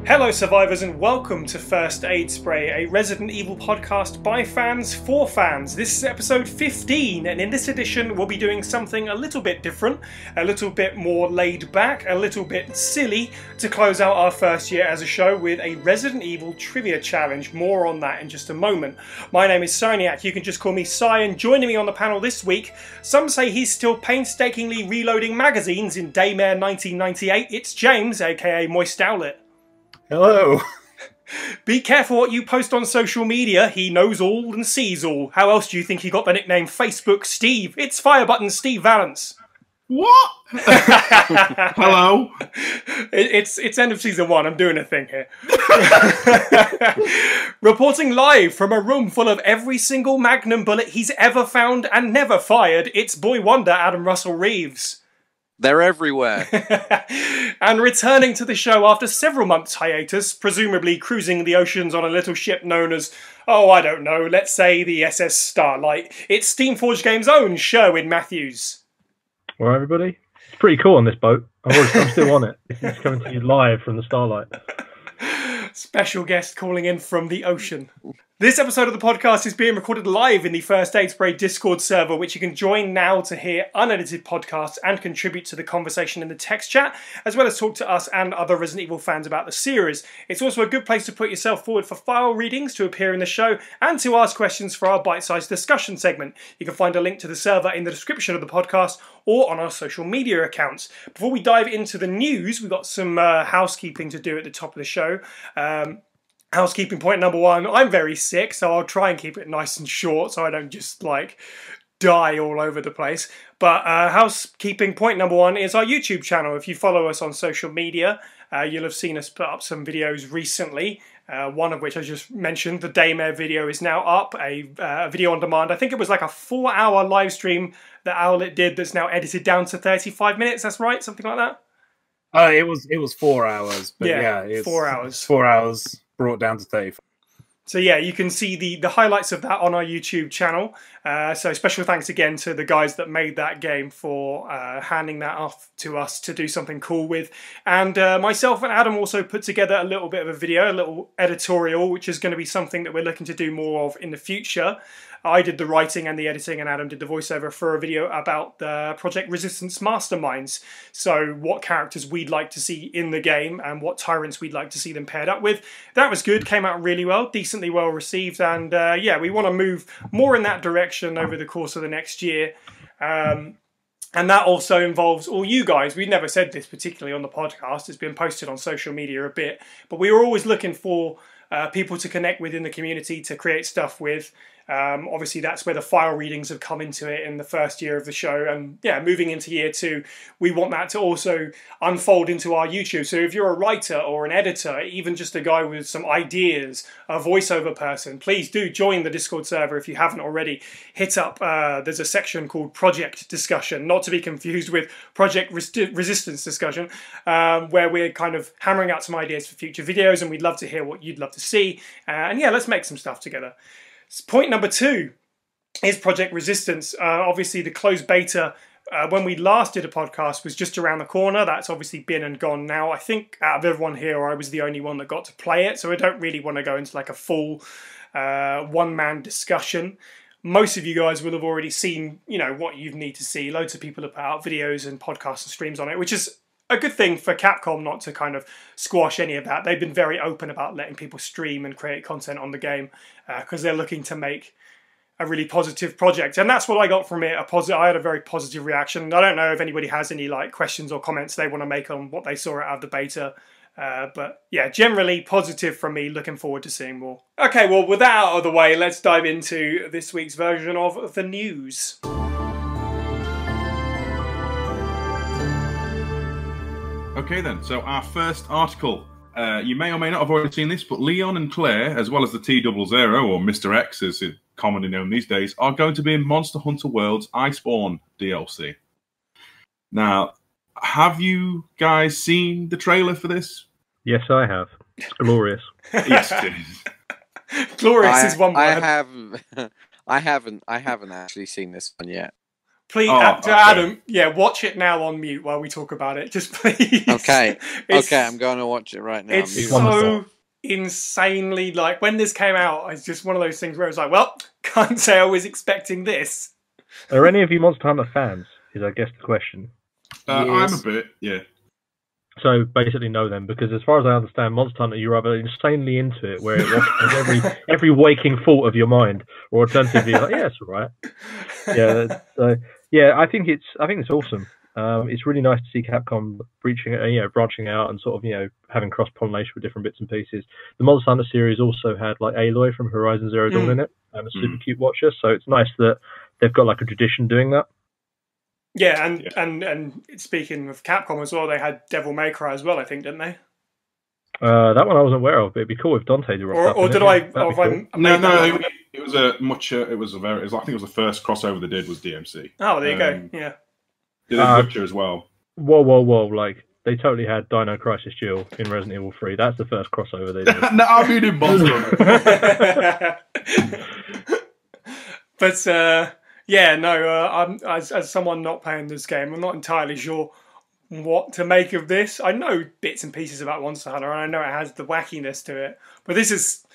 Hello survivors and welcome to First Aid Spray, a Resident Evil podcast by fans for fans. This is episode 15 and in this edition we'll be doing something a little bit different, a little bit more laid back, a little bit silly to close out our first year as a show with a Resident Evil trivia challenge. More on that in just a moment. My name is Psyniac, you can just call me Psy, and joining me on the panel this week, some say he's still painstakingly reloading magazines in Daymare 1998, it's James, aka MoistOwlette. Hello. Be careful what you post on social media. He knows all and sees all. How else do you think he got the nickname Facebook Steve? It's Firebutton Steve Valance. What? Hello. It's end of season 1. I'm doing a thing here. Reporting live from a room full of every single Magnum bullet he's ever found and never fired, it's Boy Wonder Adam Russell Reeves. They're everywhere. And returning to the show after several months hiatus, presumably cruising the oceans on a little ship known as, oh, I don't know, let's say the SS Starlight, it's Steamforged Games' own Sherwin Matthews. Well, everybody, it's pretty cool on this boat. I'm still on it. It's coming to you live from the Starlight. Special guest calling in from the ocean. This episode of the podcast is being recorded live in the First Aid Spray Discord server, which you can join now to hear unedited podcasts and contribute to the conversation in the text chat, as well as talk to us and other Resident Evil fans about the series. It's also a good place to put yourself forward for file readings to appear in the show and to ask questions for our bite-sized discussion segment. You can find a link to the server in the description of the podcast or on our social media accounts. Before we dive into the news, we've got some housekeeping to do at the top of the show. Housekeeping point number 1, I'm very sick, so I'll try and keep it nice and short so I don't just, die all over the place. But housekeeping point number 1 is our YouTube channel. If you follow us on social media, you'll have seen us put up some videos recently, one of which I just mentioned. The Daymare video is now up, a video on demand. I think it was like a 4-hour live stream that Owlette did that's now edited down to 35 minutes, that's right? Something like that? It was 4 hours, but yeah it's 4 hours. 4 hours brought down to 35. So yeah, you can see the highlights of that on our YouTube channel. So special thanks again to the guys that made that game for handing that off to us to do something cool with. And myself and Adam also put together a little bit of a video, a little editorial, which is going to be something that we're looking to do more of in the future. I did the writing and the editing, and Adam did the voiceover for a video about the Project Resistance masterminds. So what characters we'd like to see in the game and what tyrants we'd like to see them paired up with. That was good, came out really well, decently well received, and yeah, we want to move more in that direction over the course of the next year. And that also involves all you guys. We've never said this particularly on the podcast. It's been posted on social media a bit. But we were always looking for people to connect with in the community, to create stuff with. Obviously, that's where the file readings have come into it in the first year of the show. And yeah, moving into year 2, we want that to also unfold into our YouTube. So if you're a writer or an editor, even just a guy with some ideas, a voiceover person, please do join the Discord server if you haven't already. Hit up, there's a section called Project Discussion, not to be confused with Project Resistance Discussion, where we're kind of hammering out some ideas for future videos, and we'd love to hear what you'd love to see. And yeah, let's make some stuff together. Point number 2 is Project Resistance. Obviously, the closed beta, when we last did a podcast, was just around the corner. That's obviously been and gone now. I think out of everyone here, I was the only one that got to play it, so I don't really want to go into like a full one-man discussion. Most of you guys will have already seen, you know, what you need to see. Loads of people have put out videos and podcasts and streams on it, which is a good thing for Capcom not to kind of squash any of that. They've been very open about letting people stream and create content on the game because they're looking to make a really positive project. And that's what I got from it. I had a very positive reaction. I don't know if anybody has any questions or comments they want to make on what they saw out of the beta. But yeah, generally positive from me. Looking forward to seeing more. Okay, well, with that out of the way, let's dive into this week's version of the news. Okay then, so our first article, you may or may not have already seen this, but Leon and Claire, as well as the T-00, or Mr. X as it's commonly known these days, are going to be in Monster Hunter World's Iceborne DLC. Now, have you guys seen the trailer for this? Yes, I have. It's glorious. Yes, it is. Glorious is one word. I haven't actually seen this one yet. Please, Adam, watch it now on mute while we talk about it. Just please. Okay, I'm going to watch it right now. It's so insanely, like, when this came out, it's just one of those things where it's like, well, can't say I was expecting this. Are any of you Monster Hunter fans? Is, I guess, the question. I'm a bit, yeah. So basically know them, because as far as I understand, Monster Hunter, you're either insanely into it, where it watches every waking thought of your mind, or alternatively, like, yeah, it's all right. Yeah, so I think it's awesome. It's really nice to see Capcom branching out and sort of having cross pollination with different bits and pieces. The Monster Hunter series also had like Aloy from Horizon Zero Dawn in it, and a super cute watcher. So it's nice that they've got like a tradition doing that. Yeah, and speaking of Capcom as well, they had Devil May Cry as well, I think, didn't they? That one I wasn't aware of, but it'd be cool if Dante did. Or did I? Cool. No. It was a much. I think it was the first crossover they did was DMC. Oh, there you go. Yeah. Did Witcher as well. Whoa! Like they totally had Dino Crisis Duel in Resident Evil 3. That's the first crossover they did. No, I mean in Monster. But. I'm as someone not playing this game, I'm not entirely sure what to make of this. I know bits and pieces about Monster Hunter, and I know it has the wackiness to it, but this is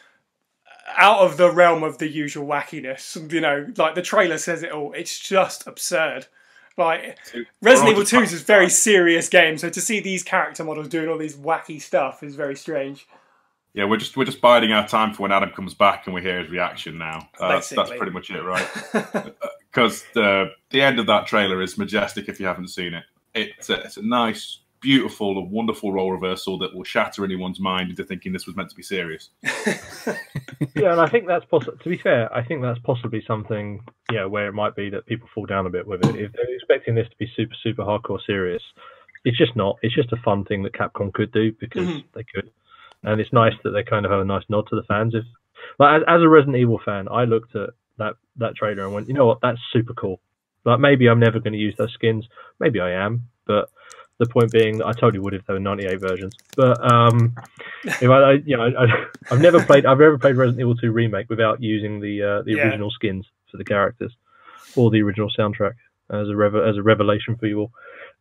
out of the realm of the usual wackiness. Like the trailer says it all. It's just absurd. Like Resident Evil 2 is a very serious game, so to see these character models doing all these wacky stuff is very strange. Yeah, we're just biding our time for when Adam comes back and we hear his reaction now. That's pretty much it, right? Because the end of that trailer is majestic if you haven't seen it. It's a nice, beautiful, and wonderful role reversal that will shatter anyone's mind into thinking this was meant to be serious. Yeah, and I think that's possible. To be fair, I think that's possibly something, where it might be that people fall down a bit with it. If they're expecting this to be super, super hardcore serious, it's just not. It's just a fun thing that Capcom could do because they could. And it's nice that they kind of have a nice nod to the fans. As a Resident Evil fan, I looked at that trailer and went, you know what, that's super cool. Like maybe I'm never going to use those skins. Maybe I am, but the point being that I totally would if there were 98 versions. But if I've never played Resident Evil 2 Remake without using the original skins for the characters or the original soundtrack as a revelation for you all.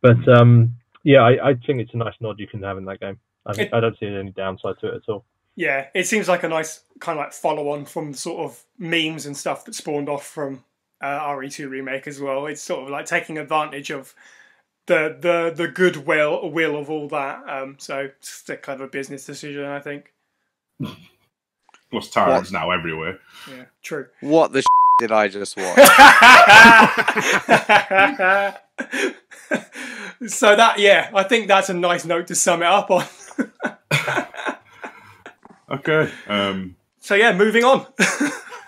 But I think it's a nice nod you can have in that game. I don't see any downside to it at all. Yeah, it seems like a nice kind of like follow-on from the sort of memes and stuff that spawned off from RE2 Remake as well. It's sort of like taking advantage of the goodwill of all that. So it's a clever business decision, I think. Plus, Tyrant's now everywhere. Yeah, true. What the did I just watch? So I think that's a nice note to sum it up on. Okay. Moving on.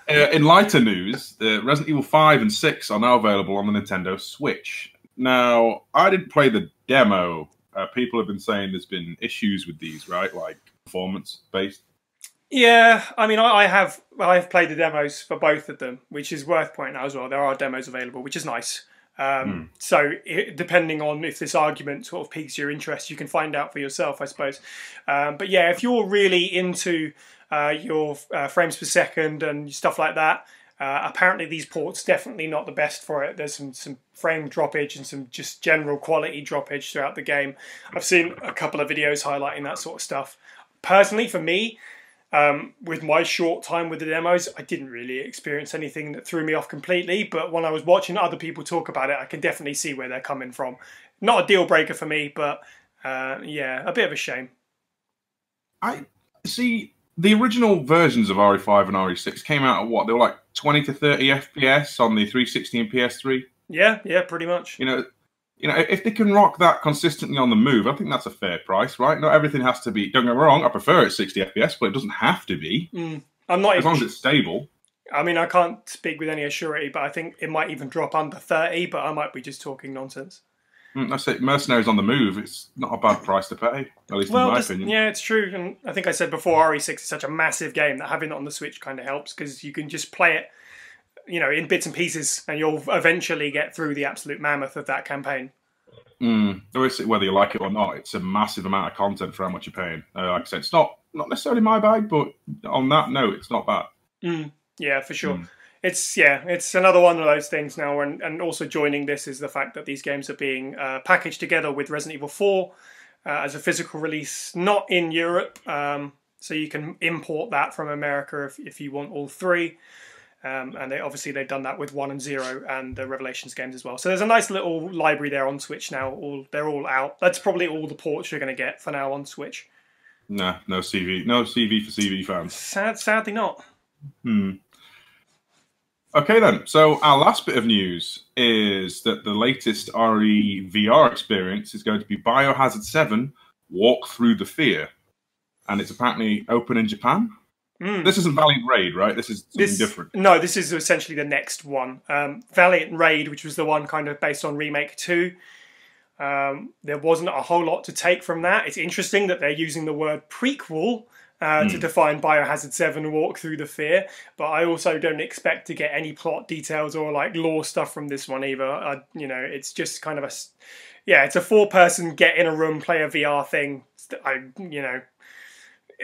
In lighter news, Resident Evil 5 and 6 are now available on the Nintendo Switch. Now, I didn't play the demo. People have been saying there's been issues with these, right? Like performance-based. Yeah, I mean, I have played the demos for both of them, which is worth pointing out as well. There are demos available, which is nice. So depending on if this argument sort of piques your interest, you can find out for yourself, I suppose. But yeah, if you're really into your frames per second and stuff like that, apparently these ports definitely not the best for it. There's some frame droppage and some just general quality droppage throughout the game. I've seen a couple of videos highlighting that sort of stuff. Personally, for me, with my short time with the demos, I didn't really experience anything that threw me off completely, but when I was watching other people talk about it, I can definitely see where they're coming from. Not a deal breaker for me, but a bit of a shame. I see the original versions of RE5 and RE6 came out at what? They were like 20 to 30 FPS on the 360 and PS3. Yeah, pretty much. If they can rock that consistently on the move, I think that's a fair price, right? Not everything has to be. Don't get me wrong, I prefer it 60 FPS, but it doesn't have to be. I'm not as long as it's stable. I mean, I can't speak with any assurity, but I think it might even drop under 30. But I might be just talking nonsense. That's it. Mercenaries on the move. It's not a bad price to pay, at least in my opinion. Yeah, it's true. And I think I said before, RE6 is such a massive game that having it on the Switch kind of helps because you can just play it, in bits and pieces, and you'll eventually get through the absolute mammoth of that campaign. Whether you like it or not, it's a massive amount of content for how much you're paying. Like I said, it's not necessarily my bag, but on that note, it's not bad. Yeah, for sure. it's another one of those things now, and also joining this is the fact that these games are being packaged together with Resident Evil 4 as a physical release, not in Europe, so you can import that from America if you want all three. And they've done that with 1 and 0 and the Revelations games as well. So there's a nice little library there on Switch now. They're all out. That's probably all the ports you're going to get for now on Switch. Nah, no CV. No CV for CV fans. Sadly not. Okay then, so our last bit of news is that the latest RE VR experience is going to be Biohazard 7 Walk Through the Fear. And it's apparently open in Japan. This isn't Valiant Raid, right? This is something different. No, this is essentially the next one. Valiant Raid, which was the one kind of based on Remake 2. There wasn't a whole lot to take from that. It's interesting that they're using the word prequel to define Biohazard 7 Walk Through the Fear, but I also don't expect to get any plot details or like lore stuff from this one either. It's just kind of it's a 4-person get in a room, play a VR thing.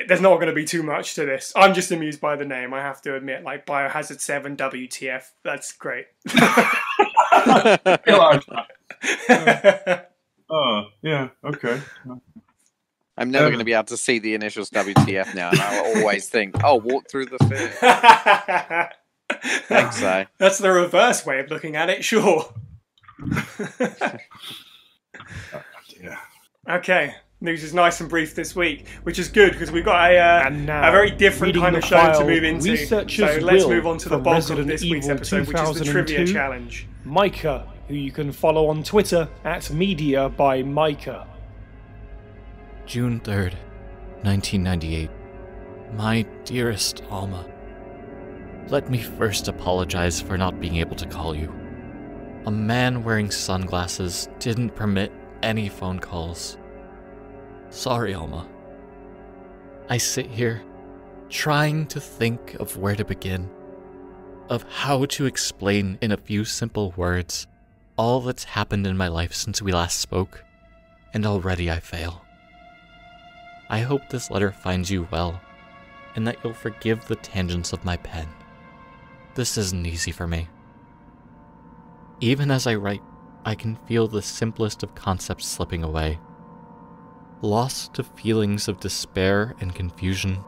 There's not going to be too much to this. I'm just amused by the name, I have to admit. Like Biohazard 7 WTF, that's great. Oh, yeah, okay. I'm never going to be able to see the initials WTF now, and I'll always think, oh, walk through the fear. Thanks, Si. That's the reverse way of looking at it, sure. Yeah. Okay. News is nice and brief this week, which is good because we've got a very different kind of show to move into. So let's move on to the bulk of this week's episode, which is the Trivia Challenge. Micah, who you can follow on Twitter @MediaByMicah. June 3rd, 1998. My dearest Alma, let me first apologize for not being able to call you. A man wearing sunglasses didn't permit any phone calls. Sorry, Alma. I sit here, trying to think of where to begin, of how to explain in a few simple words all that's happened in my life since we last spoke, and already I fail. I hope this letter finds you well, and that you'll forgive the tangents of my pen. This isn't easy for me. Even as I write, I can feel the simplest of concepts slipping away. Lost to feelings of despair and confusion,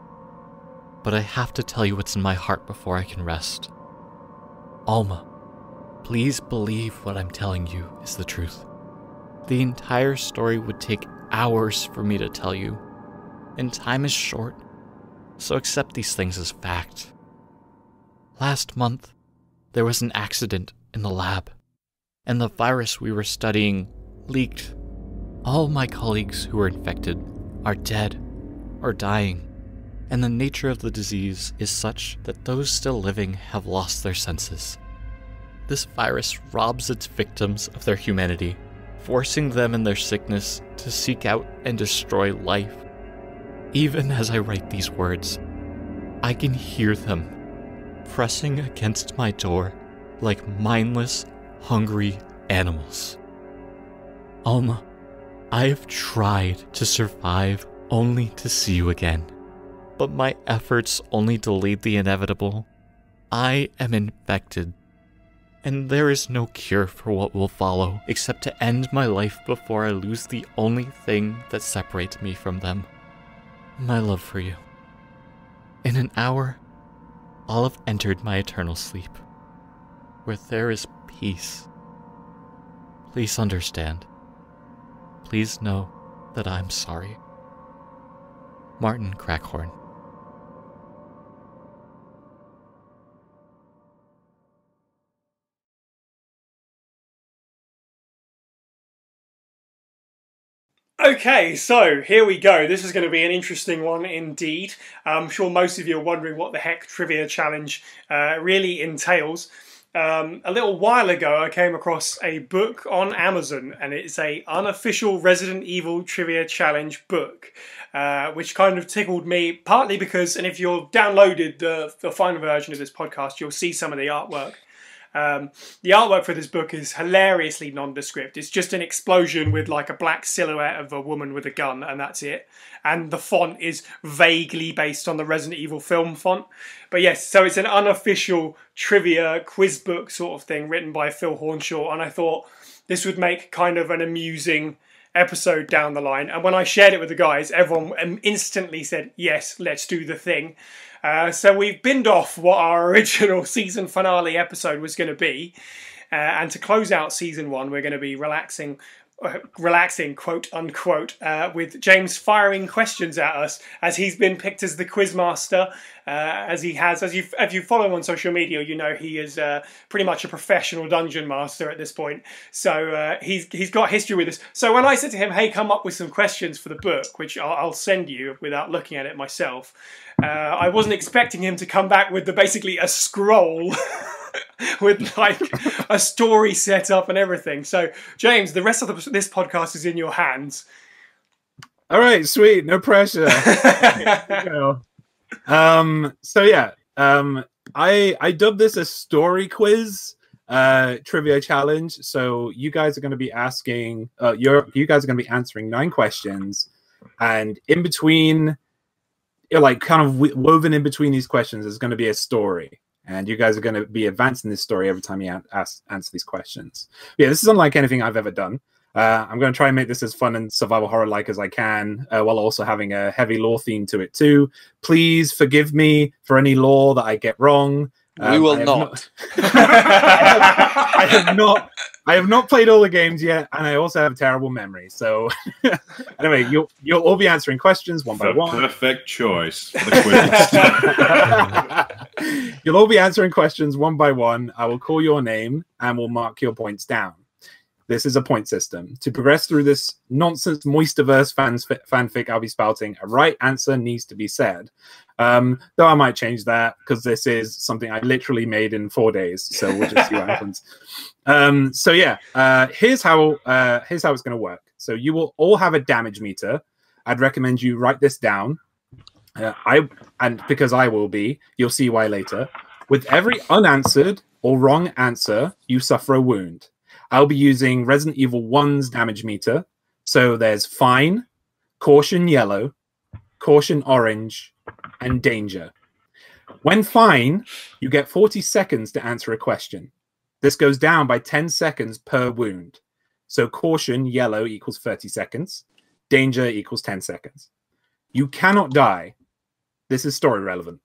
but I have to tell you what's in my heart before I can rest. Alma, please believe what I'm telling you is the truth. The entire story would take hours for me to tell you, and time is short, so accept these things as fact. Last month, there was an accident in the lab, and the virus we were studying leaked. All my colleagues who were infected are dead or dying, and the nature of the disease is such that those still living have lost their senses. This virus robs its victims of their humanity, forcing them in their sickness to seek out and destroy life. Even as I write these words, I can hear them pressing against my door like mindless, hungry animals. Alma, I have tried to survive only to see you again, but my efforts only delayed the inevitable. I am infected, and there is no cure for what will follow except to end my life before I lose the only thing that separates me from them. My love for you. In an hour, I'll have entered my eternal sleep, where there is peace. Please understand. Please know that I'm sorry. Martin Crackhorn. Okay, so here we go. This is going to be an interesting one indeed. I'm sure most of you are wondering what the heck Trivia Challenge really entails. A little while ago, I came across a book on Amazon, and it's a unofficial Resident Evil Trivia Challenge book, which kind of tickled me, partly because, and if you've downloaded the final version of this podcast, you'll see some of the artwork. The artwork for this book is hilariously nondescript. It's just an explosion with like a black silhouette of a woman with a gun, and that's it. And the font is vaguely based on the Resident Evil film font. But yes, so it's an unofficial trivia quiz book sort of thing written by Phil Hornshaw, and I thought this would make kind of an amusing episode down the line. And when I shared it with the guys, everyone instantly said, yes, let's do the thing. So we've binned off what our original season finale episode was going to be. And to close out season 1, we're going to be relaxing, quote unquote, with James firing questions at us as he's been picked as the quizmaster, as he has. If you follow him on social media, you know he is pretty much a professional dungeon master at this point. So he's got history with this. So when I said to him, hey, come up with some questions for the book, which I'll send you without looking at it myself, I wasn't expecting him to come back with basically a scroll with like a story set up and everything. So James, the rest of this podcast is in your hands. All right, sweet, no pressure. So yeah, I dubbed this a story quiz trivia challenge. So you guys are going to be asking, you guys are going to be answering 9 questions, and in between, like kind of woven in between these questions is going to be a story. And you guys are going to be advancing this story every time you answer these questions. Yeah, this is unlike anything I've ever done. I'm going to try and make this as fun and survival horror-like as I can, while also having a heavy lore theme to it too. Please forgive me for any lore that I get wrong. We will not. I have not played all the games yet, and I also have a terrible memory. So anyway, you'll all be answering questions one by one. Perfect choice for the quiz. You'll all be answering questions one by one. I will call your name and we'll mark your points down. This is a point system. To progress through this nonsense Moistiverse fanfic I'll be spouting, a right answer needs to be said. Though I might change that because this is something I literally made in 4 days. So we'll just see what happens. So yeah, here's how it's going to work. So you will all have a damage meter. I'd recommend you write this down. And because I will be, you'll see why later. With every unanswered or wrong answer, you suffer a wound. I'll be using Resident Evil 1's damage meter. So there's fine, caution yellow, caution orange, and danger. When fine, you get 40 seconds to answer a question. This goes down by 10 seconds per wound. So caution yellow equals 30 seconds. Danger equals 10 seconds. You cannot die. This is story relevant.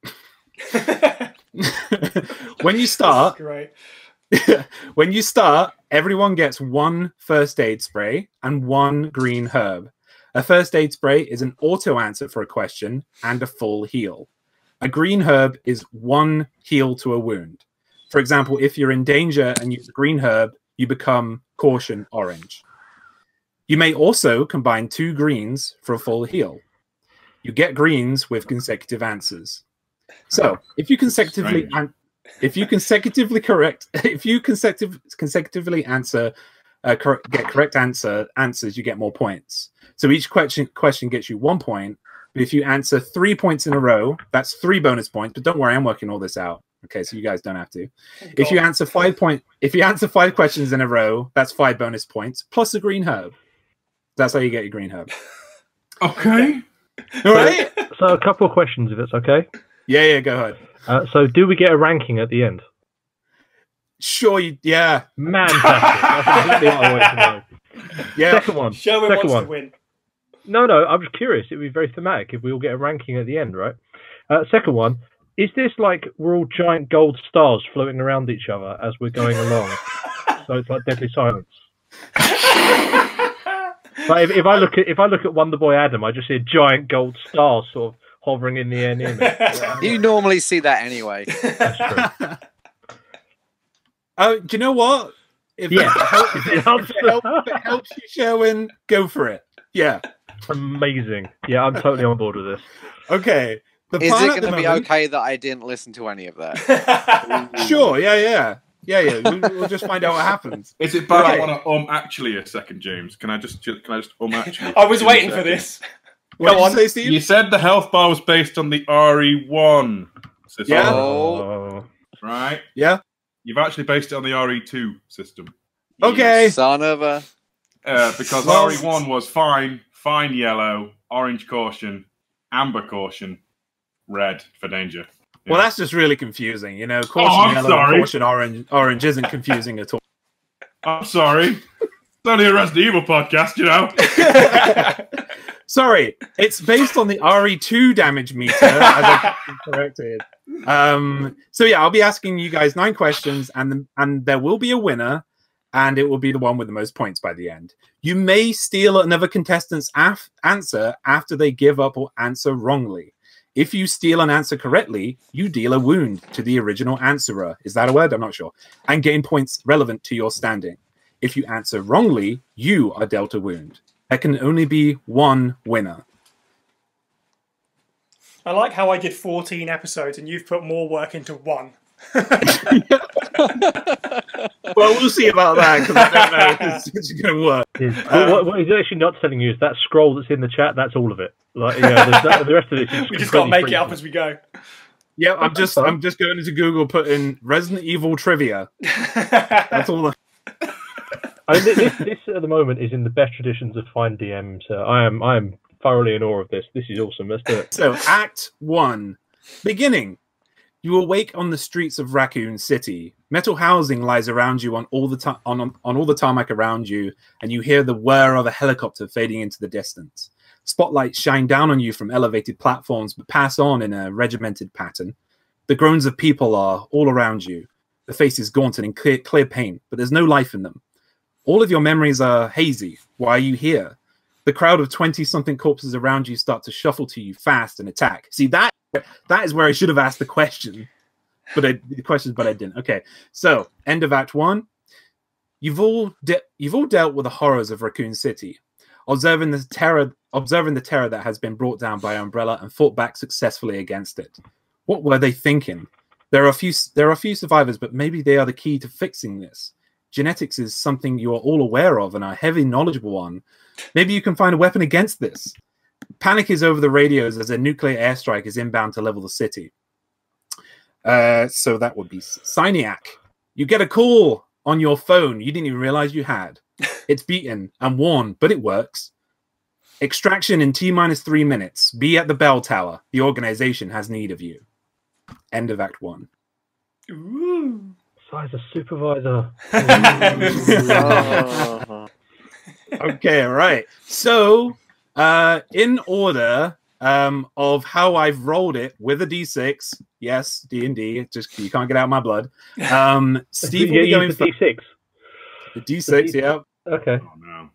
When you start, great. When you start, everyone gets 1 first aid spray and 1 green herb. A first aid spray is an auto answer for a question and a full heal. A green herb is 1 heal to a wound. For example, if you're in danger and use a green herb, you become caution orange. You may also combine 2 greens for a full heal. You get greens with consecutive answers. So if you consecutively answer get correct answers, you get more points. So each question gets you 1 point. But if you answer 3 points in a row, that's 3 bonus points. But don't worry, I'm working all this out. Okay, so you guys don't have to. If you answer 5 questions in a row, that's 5 bonus points plus a green herb. That's how you get your green herb. Okay. All right. So a couple of questions, if it's okay. Yeah, go ahead. So do we get a ranking at the end? Sure, yeah. Fantastic. That's exactly what I wanted to know. Yeah. Second one. Sherwin Second wants one. to win. No, I'm just curious. It would be very thematic if we all get a ranking at the end, right? Second one. Is this like we're all giant gold stars floating around each other as we're going along? So it's like Deadly Silence. But if I look at Wonder Boy Adam, I just see a giant gold star sort of hovering in the air near me. You normally see that anyway. That's true. Do you know what? If it helps you, Sherwin, go for it. Yeah. Amazing. Yeah, I'm totally on board with this. Okay. Is it going to be okay that I didn't listen to any of that? Sure. Yeah. We'll just find out what happens. Is it bad? Okay. I want to actually a second, James. Can I just actually? I was waiting for this. Go on, say, Steve. You said the health bar was based on the RE1 system. Yeah. Oh. Right. Yeah. You've actually based it on the RE2 system. Okay. You son of a... Because RE1 was fine yellow, orange caution, amber caution, red for danger. Yeah. Well, that's just really confusing. You know, caution I'm yellow, sorry. caution orange isn't confusing at all. I'm sorry. It's only a Resident Evil podcast, you know. Sorry, it's based on the RE2 damage meter, as I corrected. So yeah, I'll be asking you guys 9 questions, and there will be a winner, and it will be the one with the most points by the end. You may steal another contestant's answer after they give up or answer wrongly. If you steal an answer correctly, you deal a wound to the original answerer. Is that a word? I'm not sure. And gain points relevant to your standing. If you answer wrongly, you are dealt a wound. There can only be one winner. I like how I did 14 episodes and you've put more work into one. Well, we'll see about that, because I don't know if it's going to work. What he's actually not telling you is that scroll that's in the chat, that's all of it. Like, the rest of it is we just got to make it up as we go. Yeah, I'm just going into Google, put in Resident Evil trivia. That's all. I mean, this at the moment is in the best traditions of Fine DM, so I am thoroughly in awe of this. This is awesome. Let's do it. So, Act 1. Beginning. You awake on the streets of Raccoon City. Metal housing lies around you on all the all the tarmac around you, and you hear the whir of a helicopter fading into the distance. Spotlights shine down on you from elevated platforms, but pass on in a regimented pattern. The groans of people are all around you. The faces gaunt and in clear paint, but there's no life in them. All of your memories are hazy. Why are you here? The crowd of 20-something corpses around you start to shuffle to you fast and attack. See, that is where I should have asked the question. But I didn't. Okay, so end of Act 1. You've all dealt with the horrors of Raccoon City, observing the terror that has been brought down by Umbrella and fought back successfully against it. What were they thinking? There are a few survivors, but maybe they are the key to fixing this. Genetics is something you are all aware of and are heavily knowledgeable on. Maybe you can find a weapon against this. Panic is over the radios as a nuclear airstrike is inbound to level the city. So that would be Psyniac. You get a call on your phone you didn't even realize you had. It's beaten and worn, but it works. Extraction in T-3 minutes. Be at the bell tower. The organization has need of you. End of Act 1. Ooh. Size a supervisor. Okay, all right. So, in order of how I've rolled it with a D6, yes, D&D, just you can't get out my blood. Steve will be going for D6. The D6, yeah. Okay. Oh no.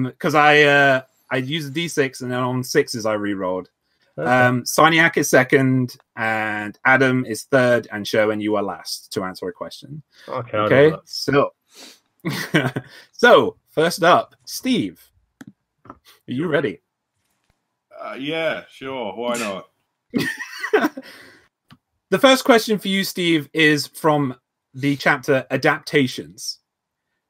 Because I used the D6 and then on 6s I re-rolled. Okay. Psyniac is second, and Adam is third, and Sherwin, you are last to answer a question. Okay. So, so first up, Steve, are you ready? Yeah, sure. Why not? The first question for you, Steve, is from the chapter Adaptations.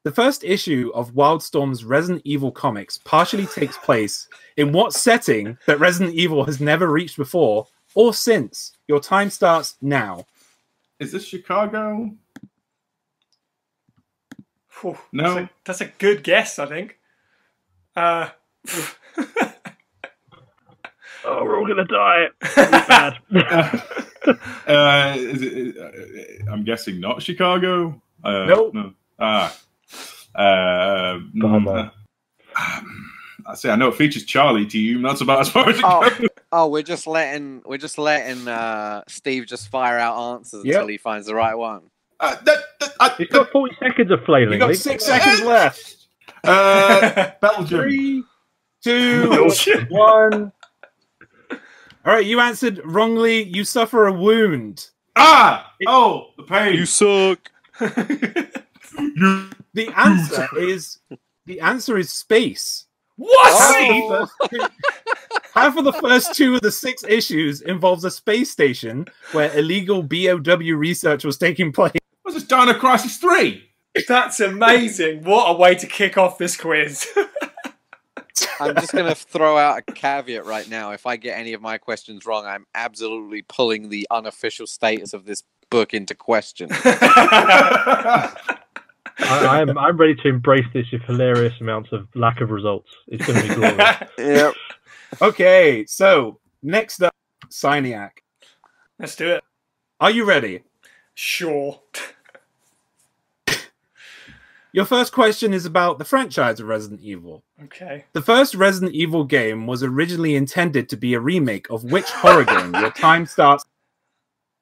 The first issue of Wildstorm's Resident Evil comics partially takes place in what setting that Resident Evil has never reached before or since? Your time starts now. Is this Chicago? Whew, No. That's a good guess, I think. Oh, we're all gonna die. Bad. I'm guessing not Chicago. Nope. No. I say I know it features Charlie to you. That's about as far as it goes. Oh, we're just letting Steve just fire out answers until he finds the right one. You've got 40 seconds of flailing. You've got 6 seconds left. Belgium. 3, 2, 1. All right, you answered wrongly. You suffer a wound. The pain. You suck. The answer is space. What? Half of the first 2 of the 6 issues involves a space station where illegal BOW research was taking place. Was this Dino Crisis 3? That's amazing. What a way to kick off this quiz. I'm just going to throw out a caveat right now. If I get any of my questions wrong, I'm absolutely pulling the unofficial status of this book into question. I'm ready to embrace this with hilarious amounts of lack of results. It's going to be glorious. Yep. Okay, so next up, Psyniac. Let's do it. Are you ready? Sure. Your first question is about the franchise of Resident Evil. Okay. The first Resident Evil game was originally intended to be a remake of which horror game? Your time starts.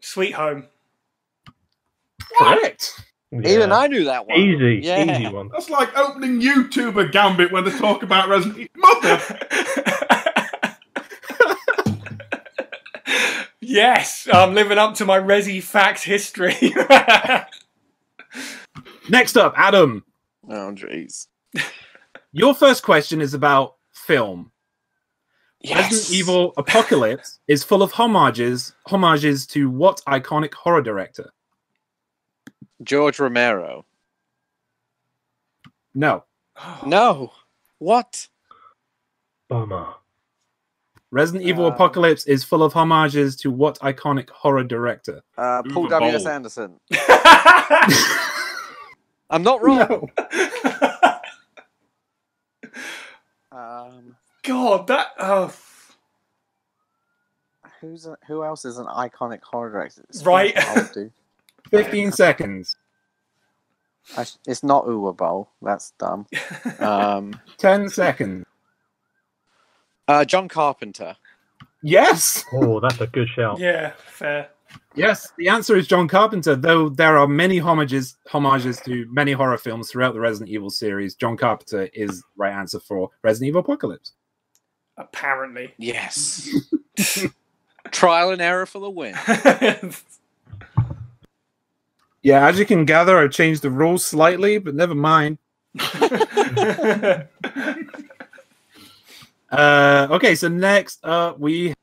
Sweet Home. Correct. Yeah. Even I knew that one. Easy, Yeah. easy one. That's like opening YouTuber Gambit when they talk about Resident Evil. Mother! Yes, I'm living up to my Resi Facts history. Next up, Adam. Oh, jeez. Your first question is about film. Yes. Resident Evil Apocalypse is full of homages to what iconic horror director? George Romero. No. No. What? Bummer. Resident Evil Apocalypse is full of homages to what iconic horror director? Paul Uwe W.S. Boll. Anderson. I'm not wrong. No. God, that... Oh. Who else is an iconic horror director? Right. I'll do. 15 seconds. It's not Uwe Boll. That's dumb. 10 seconds. John Carpenter. Yes. Oh, that's a good shout. Yeah, fair. Yes, the answer is John Carpenter, though there are many homages to many horror films throughout the Resident Evil series. John Carpenter is the right answer for Resident Evil Apocalypse. Apparently. Yes. Trial and error for the win. Yeah, as you can gather, I've changed the rules slightly, but never mind. Okay, so next up we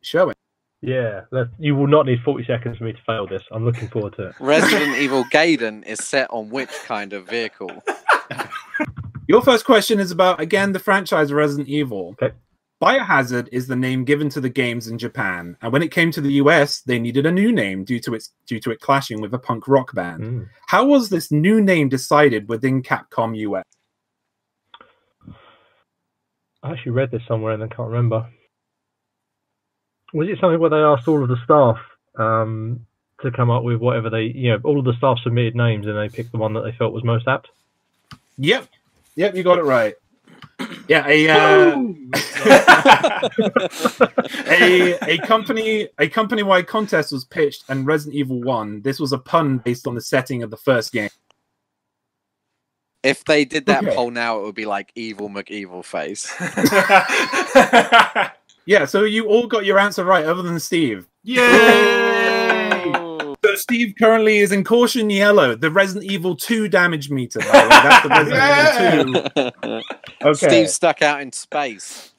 show it. Yeah, you will not need 40 seconds for me to fail this. I'm looking forward to it. Resident Evil Gaiden is set on which kind of vehicle? Your first question is about, again, the franchise Resident Evil. Okay. Biohazard is the name given to the games in Japan, and when it came to the US, they needed a new name due to it clashing with a punk rock band. How was this new name decided within Capcom US? I actually read this somewhere and I can't remember. Was it something where they asked all of the staff to come up with whatever all of the staff submitted names and they picked the one that they felt was most apt? Yep, you got it right. Yeah, a company-wide contest was pitched, and Resident Evil won. This was a pun based on the setting of the first game. If they did that poll now, it would be like Evil McEvil Face. Yeah, so you all got your answer right, other than Steve. Yay! So Steve currently is in caution yellow, the Resident Evil 2 damage meter, by the way. That's the Resident Evil 2. Okay. Steve's stuck out in space.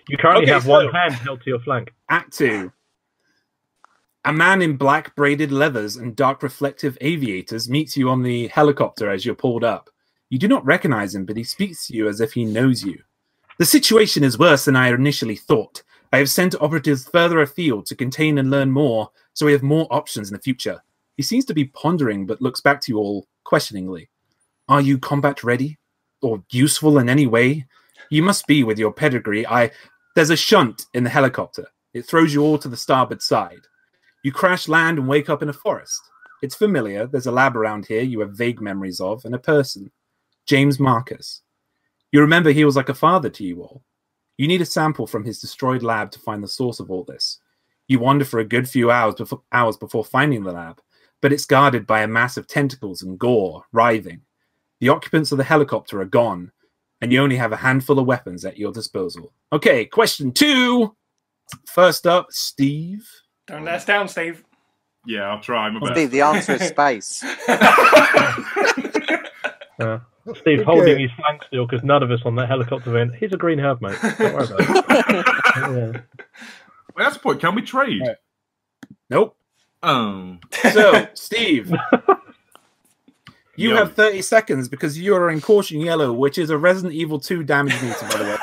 You currently have one hand held to your flank. Act 2. A man in black braided leathers and dark reflective aviators meets you on the helicopter as you're pulled up. You do not recognize him, but he speaks to you as if he knows you. The situation is worse than I initially thought. I have sent operatives further afield to contain and learn more, so we have more options in the future. He seems to be pondering, but looks back to you all questioningly. Are you combat ready? Or useful in any way? You must be with your pedigree. There's a shunt in the helicopter. It throws you all to the starboard side. You crash land and wake up in a forest. It's familiar. There's a lab around here you have vague memories of, and a person. James Marcus. You remember he was like a father to you all. You need a sample from his destroyed lab to find the source of all this. You wander for a good few hours before finding the lab, but it's guarded by a mass of tentacles and gore, writhing. The occupants of the helicopter are gone, and you only have a handful of weapons at your disposal. Okay, question 2. First up, Steve. Don't let us down, Steve. Yeah, I'll try my best. Steve, the answer is space. Steve's holding his flank still because none of us on that helicopter went, here's a green herb, mate. Don't worry about it. Wait, that's the point. Can we trade? Right. Nope. Oh. So, Steve, you have 30 seconds because you are in caution yellow, which is a Resident Evil 2 damage meter, by the way.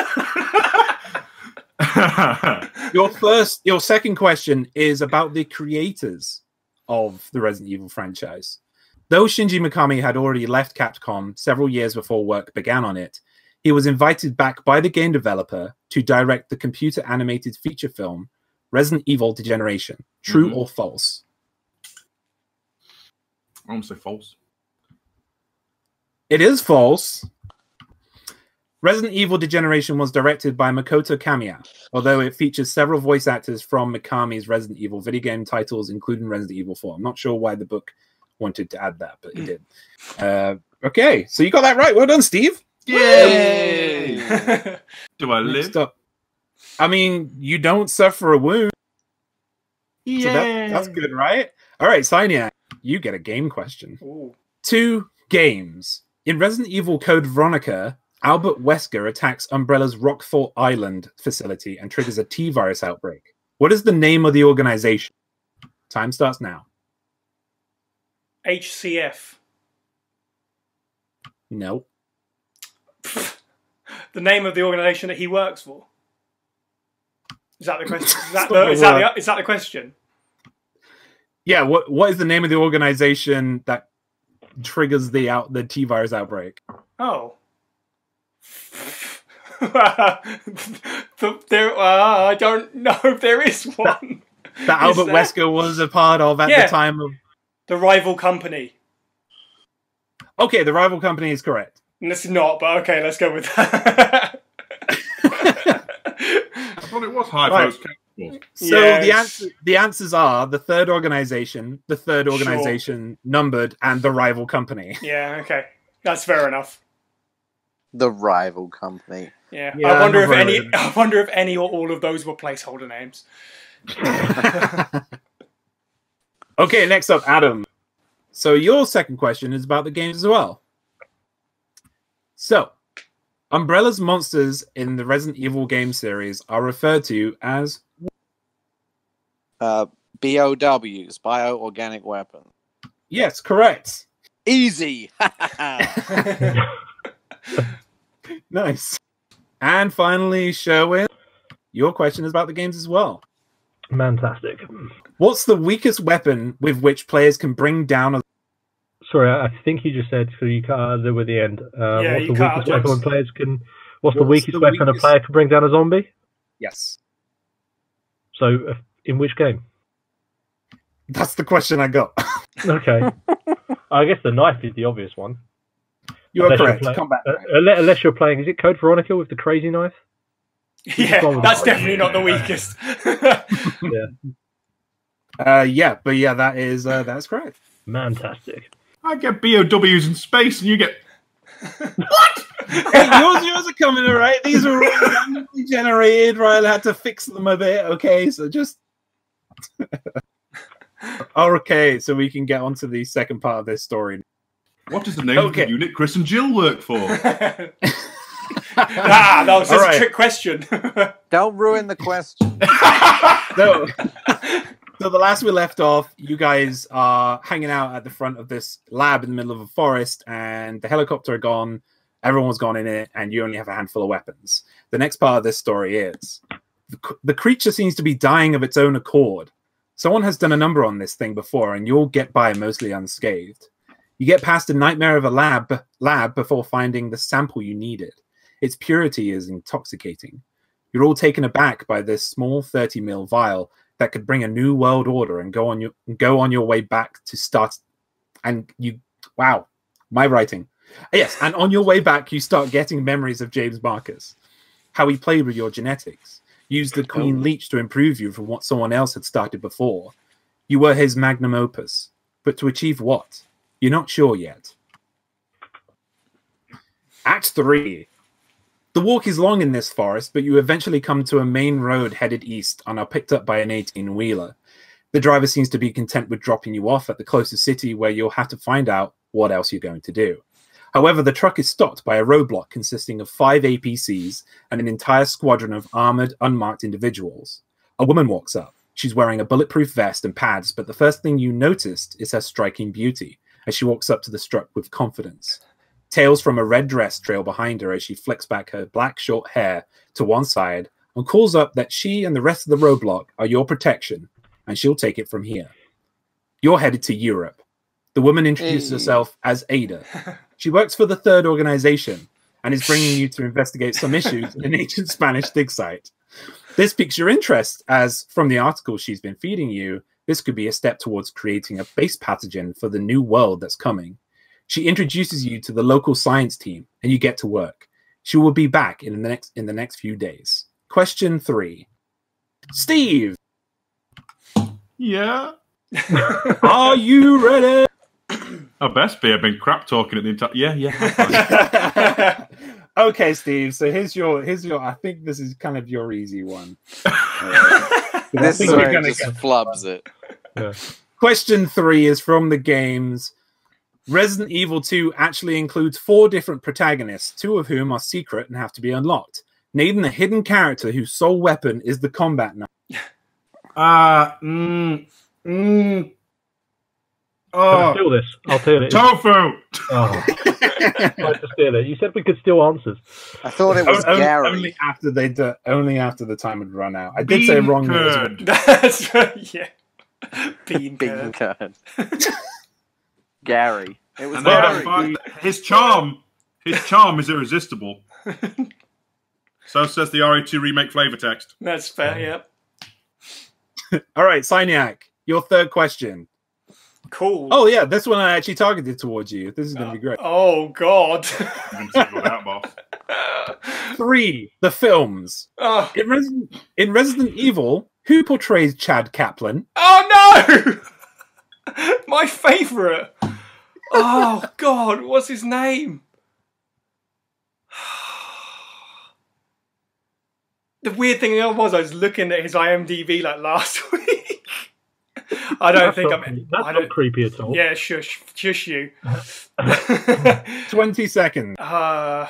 Your second question is about the creators of the Resident Evil franchise. Though Shinji Mikami had already left Capcom several years before work began on it, he was invited back by the game developer to direct the computer-animated feature film Resident Evil Degeneration. True or false? I'm going to say false. It is false. Resident Evil Degeneration was directed by Makoto Kamiya, although it features several voice actors from Mikami's Resident Evil video game titles, including Resident Evil 4. I'm not sure why the book wanted to add that, but it did. Okay, so you got that right. Well done, Steve. Yay! Do I live? I mean, you don't suffer a wound. Yay! So that's good, right? All right, Psyniac, you get a game question. Ooh. 2 games. In Resident Evil Code Veronica, Albert Wesker attacks Umbrella's Rockfall Island facility and triggers a T-virus outbreak. What is the name of the organization? Time starts now. HCF. No. The name of the organisation that he works for. Is that the question? Is that the question? Yeah. What is the name of the organization that triggers the T-virus outbreak? Oh. I don't know if there is one. That Albert Wesker was a part of at the time of the rival company. Okay, the rival company is correct. This is not, but okay, let's go with that. I thought it was High Post Capital. So the answers are the third organization numbered, and the rival company. Yeah, okay. That's fair enough. The rival company. Yeah. I wonder if any or all of those were placeholder names. Okay, next up, Adam. So your second question is about the games as well. So, Umbrella's monsters in the Resident Evil game series are referred to as BOWs, bioorganic weapons. Yes, correct. Easy. Nice. And finally, Sherwin, your question is about the games as well. Fantastic. What's the weakest weapon with which players can bring down a... Sorry, I think you just said, so you cut out there with the end. What's the weakest weapon when players can... What's the weakest weapon a player can bring down a zombie? Yes. So, in which game? That's the question I got. Okay. I guess the knife is the obvious one. You are correct. Come back. Unless you're playing... Is it Code Veronica with the crazy knife? Yeah, that's definitely not the weakest. That's correct. Fantastic. I get BOWs in space, and you get what? Hey, yours are coming, all right? These are all randomly generated, right? I had to fix them a bit. Okay, so just okay, so we can get on to the second part of this story. What is the name of the unit Chris and Jill work for? That was just a trick question. Don't ruin the question. So the last we left off, you guys are hanging out at the front of this lab in the middle of a forest, and the helicopter are gone, everyone's gone in it, and you only have a handful of weapons. The next part of this story is the creature seems to be dying of its own accord. Someone has done a number on this thing before, and you'll get by mostly unscathed. You get past a nightmare of a lab before finding the sample you needed. Its purity is intoxicating. You're all taken aback by this small 30ml vial that could bring a new world order and go on your way back to start. And you, wow, my writing. Yes, and on your way back, you start getting memories of James Marcus, how he played with your genetics, used the Queen Leech to improve you from what someone else had started before. You were his magnum opus, but to achieve what? You're not sure yet. Act 3. The walk is long in this forest, but you eventually come to a main road headed east and are picked up by an 18-wheeler. The driver seems to be content with dropping you off at the closest city where you'll have to find out what else you're going to do. However, the truck is stopped by a roadblock consisting of 5 APCs and an entire squadron of armored, unmarked individuals. A woman walks up. She's wearing a bulletproof vest and pads, but the first thing you noticed is her striking beauty as she walks up to the truck with confidence. Tails from a red dress trail behind her as she flicks back her black short hair to one side and calls up that she and the rest of the roadblock are your protection, and she'll take it from here. You're headed to Europe. The woman introduces herself as Ada. She works for the Third Organization and is bringing you to investigate some issues in an ancient Spanish dig site. This piques your interest, as from the article she's been feeding you, this could be a step towards creating a base pathogen for the new world that's coming. She introduces you to the local science team, and you get to work. She will be back in the next few days. Question 3. Steve! Yeah. Are you ready? I best be. I've been crap talking at the entire. Yeah. Okay, Steve. So here's your. I think this is kind of your easy one. This is where it just flubs it. Yeah. Question 3 is from the games. Resident Evil 2 actually includes 4 different protagonists, 2 of whom are secret and have to be unlocked. Name the hidden character whose sole weapon is the combat knife. I'll steal this. I'll steal it. Tofu! Oh. I tried to steal it. You said we could steal answers. I thought it was Gary. Only after the time had run out. I did say wrong. That's right, yeah. Bean curd. Gary. It was And Gary. his charm is irresistible. So says the RE2 remake flavor text. That's fair, yeah. All right, Psyniac, your third question. Cool. Oh yeah, this one I actually targeted towards you. This is going to be great. Oh God. 3. The films. Oh. In Resident Evil, who portrays Chad Kaplan? Oh no! My favourite. Oh God, what's his name? The weird thing was I was looking at his IMDb like last week. I don't think I'm. That's not creepy at all. Yeah, shush you. 20 seconds. I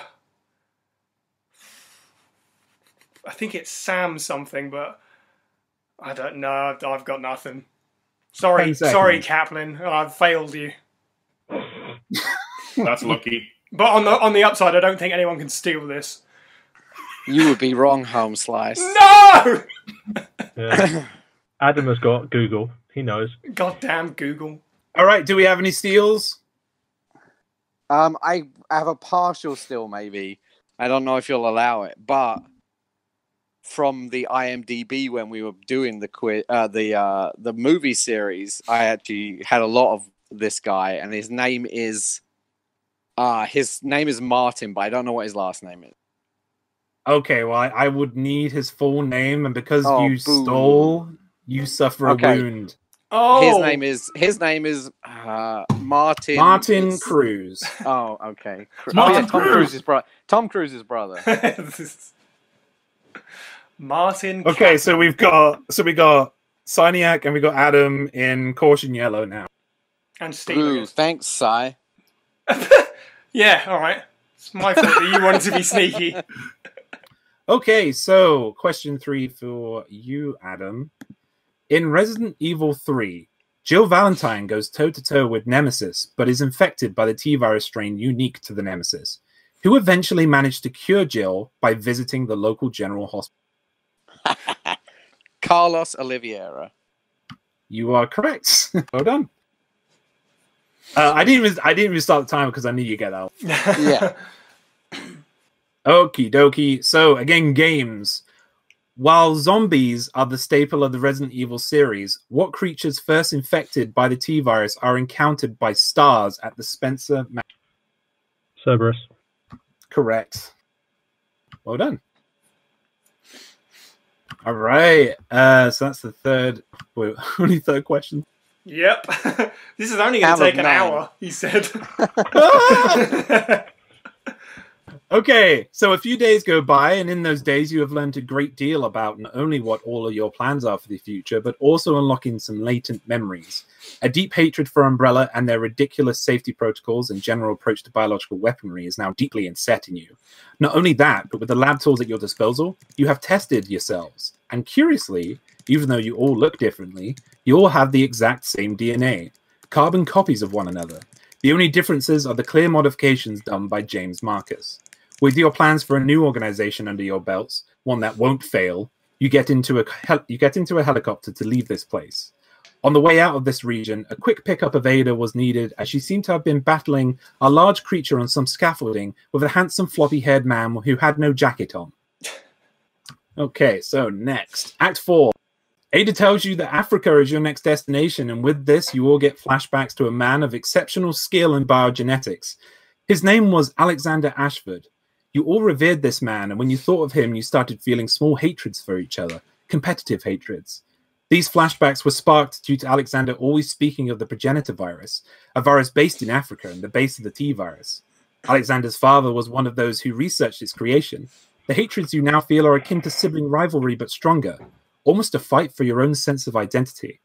think it's Sam something, but I don't know. I've got nothing. Sorry, Kaplan. I've failed you. That's lucky. But on the upside, I don't think anyone can steal this. You would be wrong, Home Slice. No! Yeah. Adam has got Google. He knows. Goddamn Google. All right, do we have any steals? I have a partial still, maybe. I don't know if you'll allow it, but from the IMDb when we were doing the movie series, I actually had a lot of this guy, and his name is Martin, but I don't know what his last name is. Okay, well, I would need his full name, and because you boo. stole, you suffer a wound. Oh, his name is Martin. Martin Cruz. Oh, okay. Tom Cruise's brother. Martin. Okay, so we got Psyniac and we got Adam in caution yellow now. And Steve. Ooh, thanks, Cy. Yeah, all right. It's my fault that you wanted to be sneaky. Okay, so question 3 for you, Adam. In Resident Evil 3, Jill Valentine goes toe-to-toe with Nemesis, but is infected by the T-virus strain unique to the Nemesis, who eventually managed to cure Jill by visiting the local general hospital. Carlos Oliveira. You are correct. Well done. I didn't even start the timer because I knew you'd get that. Yeah. Okie dokie. So again, games. While zombies are the staple of the Resident Evil series, what creatures first infected by the T-virus are encountered by stars at the Spencer? Cerberus. Correct. Well done. All right. So that's the third. Wait, only third question. Yep. This is only going to take an hour, he said. Okay, so a few days go by, and in those days you have learned a great deal about not only what all of your plans are for the future, but also unlocking some latent memories. A deep hatred for Umbrella and their ridiculous safety protocols and general approach to biological weaponry is now deeply inset in you. Not only that, but with the lab tools at your disposal, you have tested yourselves. And curiously, even though you all look differently, you all have the exact same DNA, carbon copies of one another. The only differences are the clear modifications done by James Marcus. With your plans for a new organization under your belts, one that won't fail, you get into a helicopter to leave this place. On the way out of this region, a quick pickup of Ada was needed as she seemed to have been battling a large creature on some scaffolding with a handsome floppy-haired man who had no jacket on. Okay, so next. Act 4. Ada tells you that Africa is your next destination, and with this, you all get flashbacks to a man of exceptional skill in biogenetics. His name was Alexander Ashford. You all revered this man, and when you thought of him, you started feeling small hatreds for each other, competitive hatreds. These flashbacks were sparked due to Alexander always speaking of the progenitor virus, a virus based in Africa and the base of the T virus. Alexander's father was one of those who researched its creation. The hatreds you now feel are akin to sibling rivalry but stronger, almost a fight for your own sense of identity.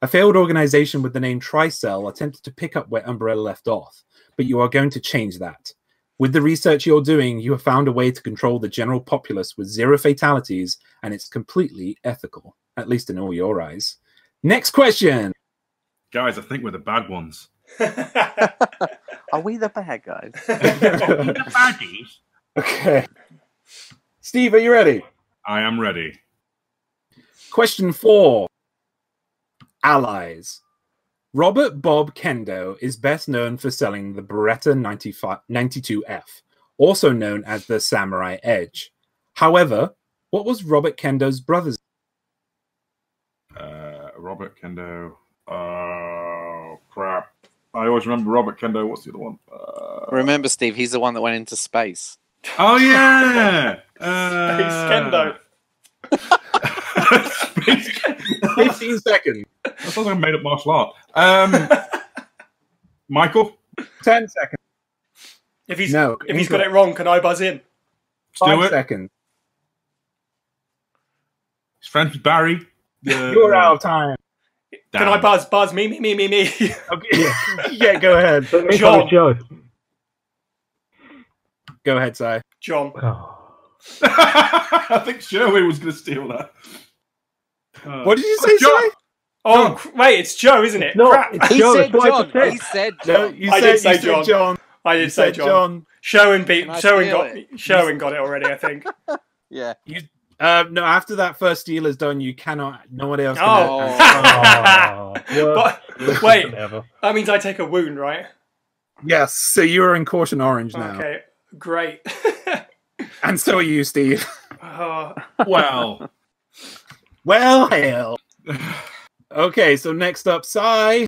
A failed organization with the name Tricell attempted to pick up where Umbrella left off, but you are going to change that. With the research you're doing, you have found a way to control the general populace with 0 fatalities, and it's completely ethical. At least in all your eyes. Next question. Guys, I think we're the bad ones. Are we the bad guys? Are we the baddies? Okay. Steve, are you ready? I am ready. Question 4. Allies. Robert Bob Kendo is best known for selling the Beretta 92F, also known as the Samurai Edge. However, what was Robert Kendo's brother's? Robert Kendo. Oh, crap. I always remember Robert Kendo. What's the other one? Remember, Steve, he's the one that went into space. Oh, yeah! Space Kendo. 15 seconds. That sounds like a made-up martial art. Michael? 10 seconds. If he's got it wrong, can I buzz in? 5 seconds. His friend Barry. You're out of time. Can I buzz? Buzz me. Okay. Yeah, go ahead. John. Joe. Go ahead, Si. John. Oh. I think Sherway was going to steal that. What did you say, Si? Oh, wait, it's Joe, isn't it? No, Crap. it's He Joe. said It's what I John. just He said. said No, John. you I said, did say you said John. I did say John. Sherwin got it already, I think. Yeah. No, after that first steal is done, you cannot. No one else can. Oh, But wait, that means I take a wound, right? Yes, so you're in caution orange now. Okay, great. And so are you, Steve. Well. Well, hell. Okay, so next up, Si.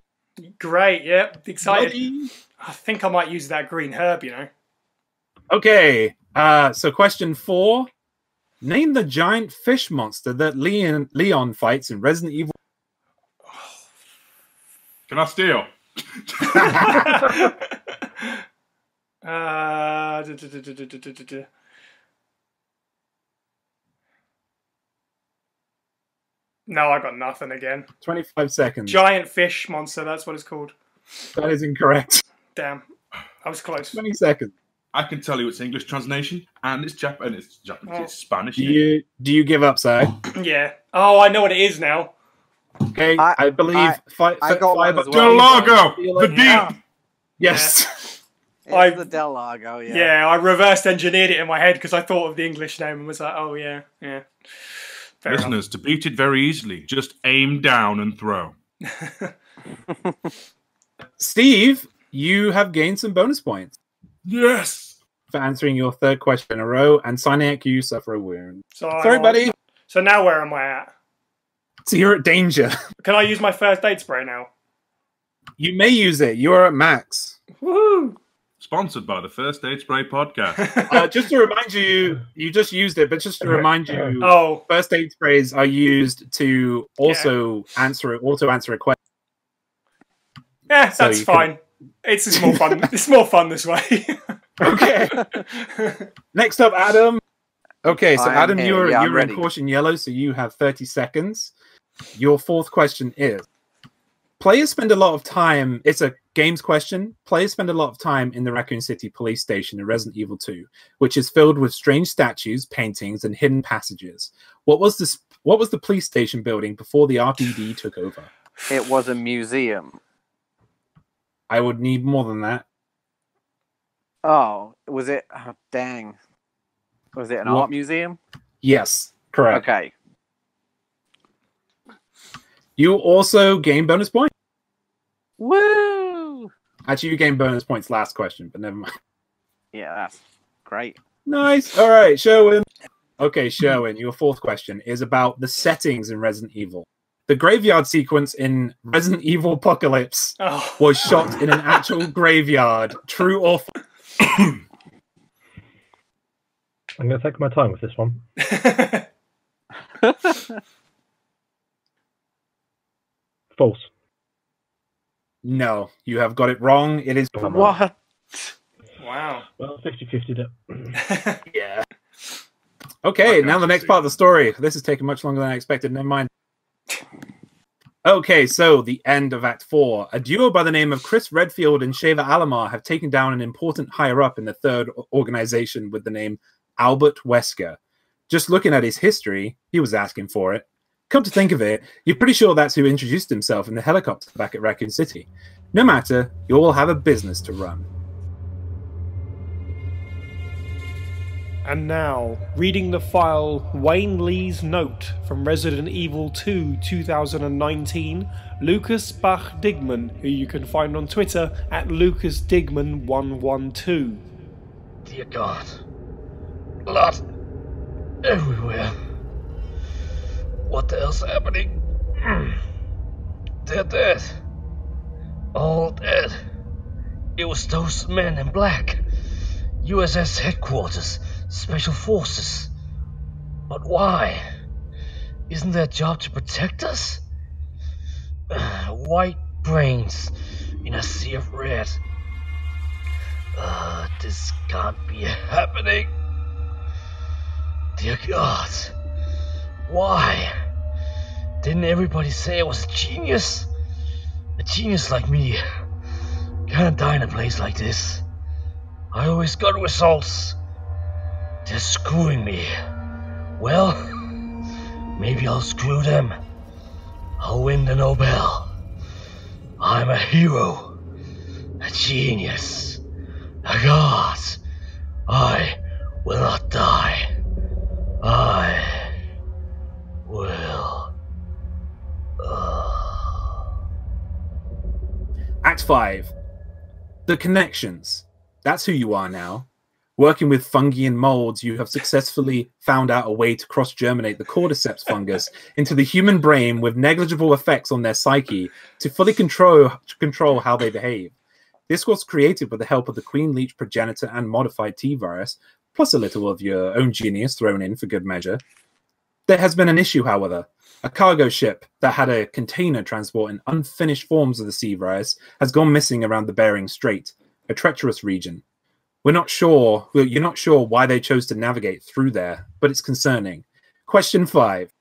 Great, yep, excited. Buddy. I think I might use that green herb, you know. Okay, so question 4. Name the giant fish monster that Leon fights in Resident Evil. Can I steal? No, I got nothing again. 25 seconds. Giant fish monster, that's what it's called. That is incorrect. Damn, I was close. 20 seconds. I can tell you its English translation and it's Japanese. It's Spanish. Do you give up, Si? Yeah. Oh, I know what it is now. Okay, I believe I got one as well. Del Lago, the deep. Yes. It's the Del Lago, yeah. Yeah, I reversed engineered it in my head because I thought of the English name and was like, oh yeah. Fair Listeners, to beat it very easily, just aim down and throw. Steve, you have gained some bonus points. Yes. For answering your 3rd question in a row, and Psyniac, you suffer a wound. Sorry, buddy. So now where am I at? So you're at danger. Can I use my first aid spray now? You may use it. You're at max. Woohoo! Sponsored by the First Aid Spray podcast. Just to remind you, you just used it, but just to remind you, first aid sprays are used to also answer a question. Yeah, that's fine. It's more fun. It's more fun this way. Okay. Next up, Adam. Okay, so Adam, you're in caution yellow, so you have 30 seconds. Your 4th question is: players spend a lot of time. It's a games question. Players spend a lot of time in the Raccoon City police station in Resident Evil 2, which is filled with strange statues, paintings, and hidden passages. What was the police station building before the RPD took over? It was a museum. I would need more than that. Oh, was it? Oh, dang. Was it an What? art museum? Yes, correct. Okay. You also gain bonus points. Woo! Actually, you gain bonus points last question, but never mind. Yeah, that's great. Nice. All right, Sherwin. Okay, Sherwin, your fourth question is about the settings in Resident Evil. The graveyard sequence in Resident Evil Apocalypse was shot in an actual graveyard. True or false? I'm going to take my time with this one. False. No, you have got it wrong. It is. What? Wow. Well, 50-50'd it. Yeah. Okay, now the next part of the story. This is taking much longer than I expected. Never mind. Okay, so the end of Act 4. A duo by the name of Chris Redfield and Shava Alomar have taken down an important higher-up in the third organization with the name Albert Wesker. Just looking at his history, he was asking for it. Come to think of it, you're pretty sure that's who introduced himself in the helicopter back at Raccoon City. No matter, you all have a business to run. And now, reading the file Wayne Lee's Note from Resident Evil 2 2019, Lucas Bach Digman, who you can find on Twitter at LucasDigman112. Dear God. Blood. Everywhere. What the hell's happening? They're dead. All dead. It was those men in black. USS headquarters. Special forces. But why? Isn't their job to protect us? White brains in a sea of red. This can't be happening. Dear God. Why? Didn't everybody say I was a genius? A genius like me can't die in a place like this. I always got results. They're screwing me. Well, maybe I'll screw them. I'll win the Nobel. I'm a hero. A genius. A god. I will not die. I will. Act 5. The connections. That's who you are now. Working with fungi and molds, you have successfully found out a way to cross-germinate the cordyceps fungus into the human brain with negligible effects on their psyche to fully control how they behave. This was created with the help of the Queen Leech progenitor and modified T-virus, plus a little of your own genius thrown in for good measure. There has been an issue, however. A cargo ship that had a container transporting unfinished forms of the C-virus has gone missing around the Bering Strait, a treacherous region. You're not sure why they chose to navigate through there, but it's concerning. Question 5.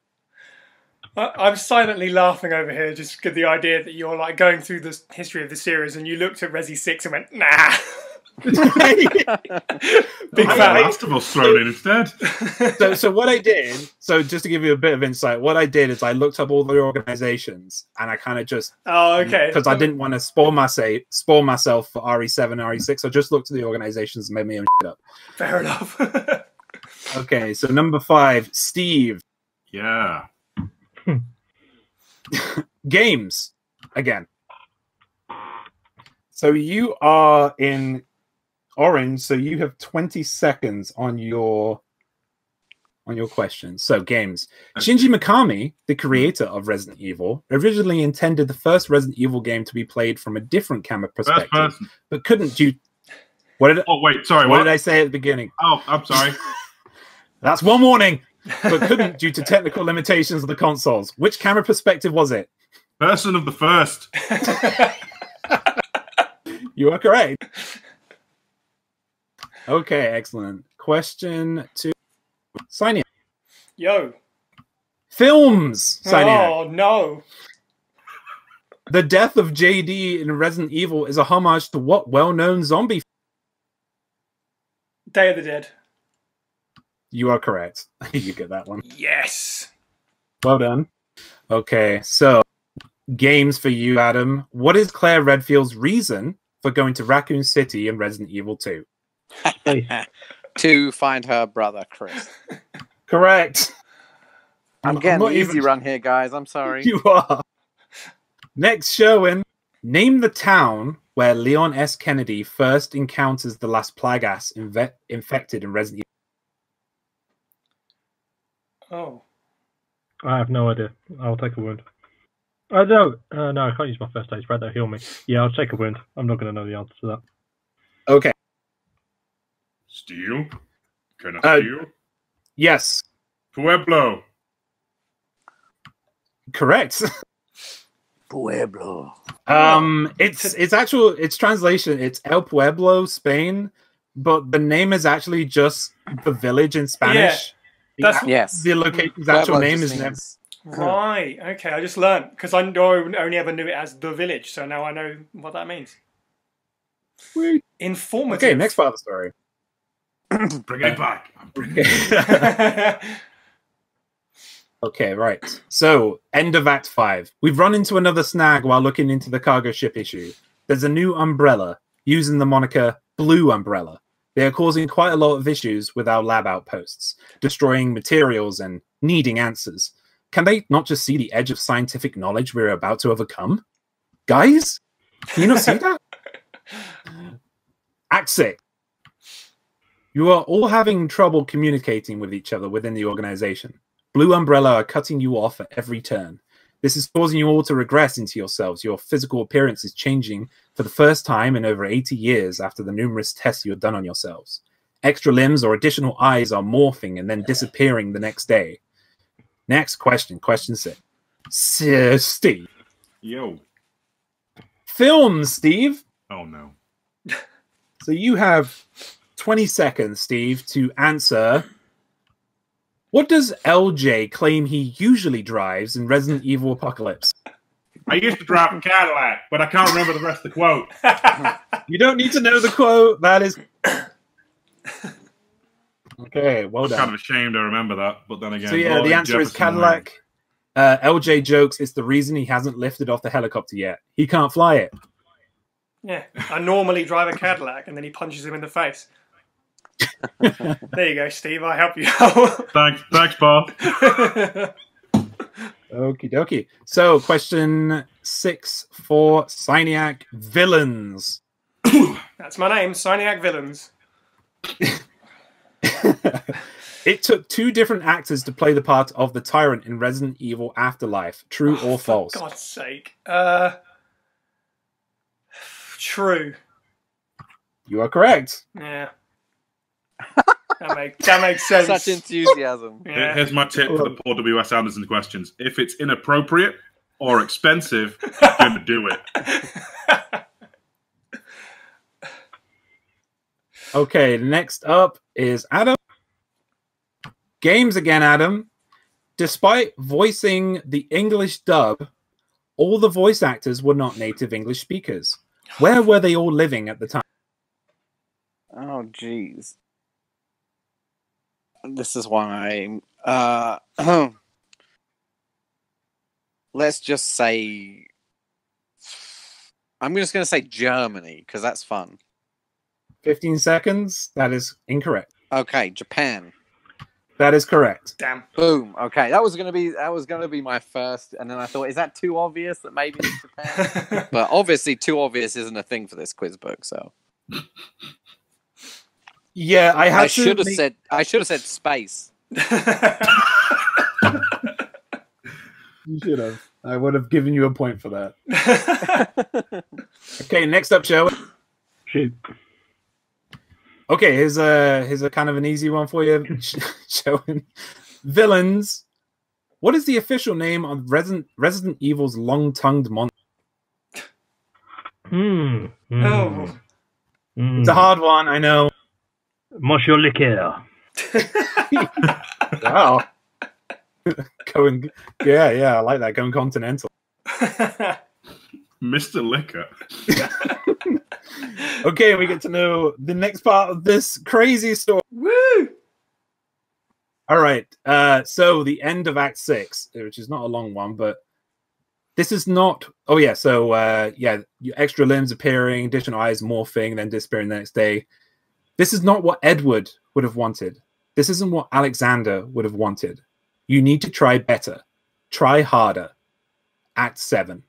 I'm silently laughing over here, just get the idea that you're like going through the history of the series and you looked at Resi 6 and went, nah. Big fan. Last of Us thrown in instead. So what I did, so just to give you a bit of insight, what I did is I looked up all the organizations and I kind of just, okay, because I didn't want to spoil myself for RE7, RE6. I just looked at the organizations and made my own shit up. Fair enough. Okay, so number 5, Steve. Yeah. Games again. So you are in orange, so you have 20 seconds on your questions. So games. Shinji Mikami, the creator of Resident Evil, originally intended the first Resident Evil game to be played from a different camera perspective, but couldn't due. What did I say at the beginning? Oh, I'm sorry. That's one warning. But couldn't due to technical limitations of the consoles. Which camera perspective was it? Person of the first. You are correct. Okay, excellent. Question 2. Psyniac. Yo. Films. Psyniac. Oh, no. The death of JD in Resident Evil is a homage to what well-known zombie? Day of the Dead. You are correct. You get that one. Yes. Well done. Okay, so games for you, Adam. What is Claire Redfield's reason for going to Raccoon City in Resident Evil 2? to find her brother, Chris. Correct. I'm getting not the easy even- run here, guys. I'm sorry. You are. Next, Sherwin. Name the town where Leon S. Kennedy first encounters the last Plagas infected in Resident Evil. Oh. I have no idea. I'll take a wound. I don't. No, I can't use my first aid. Right, heal me. Yeah, I'll take a wound. I'm not going to know the answer to that. Okay. Steal? Can I steal? Yes. Pueblo. Correct. Pueblo. It's translation. It's El Pueblo, Spain, but the name is actually just the village in Spanish. Yes. The location's actual Pueblo name just is never. means- Right. Okay. I just learned because I only ever knew it as the village, so now I know what that means. Sweet. Informative. Okay, next part of the story. Bring it back. I'm bringing it. Okay, right. So, end of Act 5. We've run into another snag while looking into the cargo ship issue. There's a new umbrella, using the moniker Blue Umbrella. They are causing quite a lot of issues with our lab outposts, destroying materials and needing answers. Can they not just see the edge of scientific knowledge we're about to overcome? Guys? Can you not see that? Act 6. You are all having trouble communicating with each other within the organization. Blue Umbrella are cutting you off at every turn. This is causing you all to regress into yourselves. Your physical appearance is changing for the first time in over 80 years after the numerous tests you have done on yourselves. Extra limbs or additional eyes are morphing and then disappearing the next day. Next question, question 6. Steve. Yo. Film, Steve. Oh, no. So you have 20 seconds, Steve, to answer. What does LJ claim he usually drives in Resident Evil Apocalypse? I used to drive a Cadillac, but I can't remember the rest of the quote. You don't need to know the quote. That is... Okay, well I'm done. kind of ashamed I remember that, but then again... So yeah, the answer is Cadillac. LJ jokes it's the reason he hasn't lifted off the helicopter yet. He can't fly it. Yeah, I normally drive a Cadillac, and then he punches him in the face. There you go, Steve. I help you out. Thanks, Bob. Okie dokie. So, question 6 for Psyniac villains. That's my name, Psyniac Villains. It took 2 different actors to play the part of the tyrant in Resident Evil Afterlife. True or false? For God's sake. True. You are correct. Yeah. That makes sense. Such enthusiasm. Yeah. Here's my tip for the poor W.S. Anderson questions. If it's inappropriate or expensive, I'm going to do it. Okay, next up is Adam. Games again, Adam. Despite voicing the English dub, all the voice actors were not native English speakers. Where were they all living at the time? Oh, jeez. This is why let's just say... I'm just going to say Germany, because that's fun. 15 seconds. That is incorrect. Okay, Japan. That is correct. Damn. Boom. Okay, that was gonna be my first, and then I thought, is that too obvious that maybe it's Japan? But obviously, too obvious isn't a thing for this quiz book. So Yeah, I should have said space. You should have. I would have given you a point for that. Okay, next up, Joe. Shoot. Okay, here's a kind of an easy one for you. Showing villains. What is the official name of Resident Evil's long-tongued monster? Oh. It's a hard one, I know. Monsieur Liqueur. Wow. Going, yeah, I like that. Going continental. Mr. Liquor. Okay, we get to know the next part of this crazy story. Woo! All right. So the end of Act 6, which is not a long one, but this is not. Oh yeah. So your extra limbs appearing, additional eyes morphing, then disappearing the next day. This is not what Edward would have wanted. This isn't what Alexander would have wanted. You need to try better. Try harder. Act 7.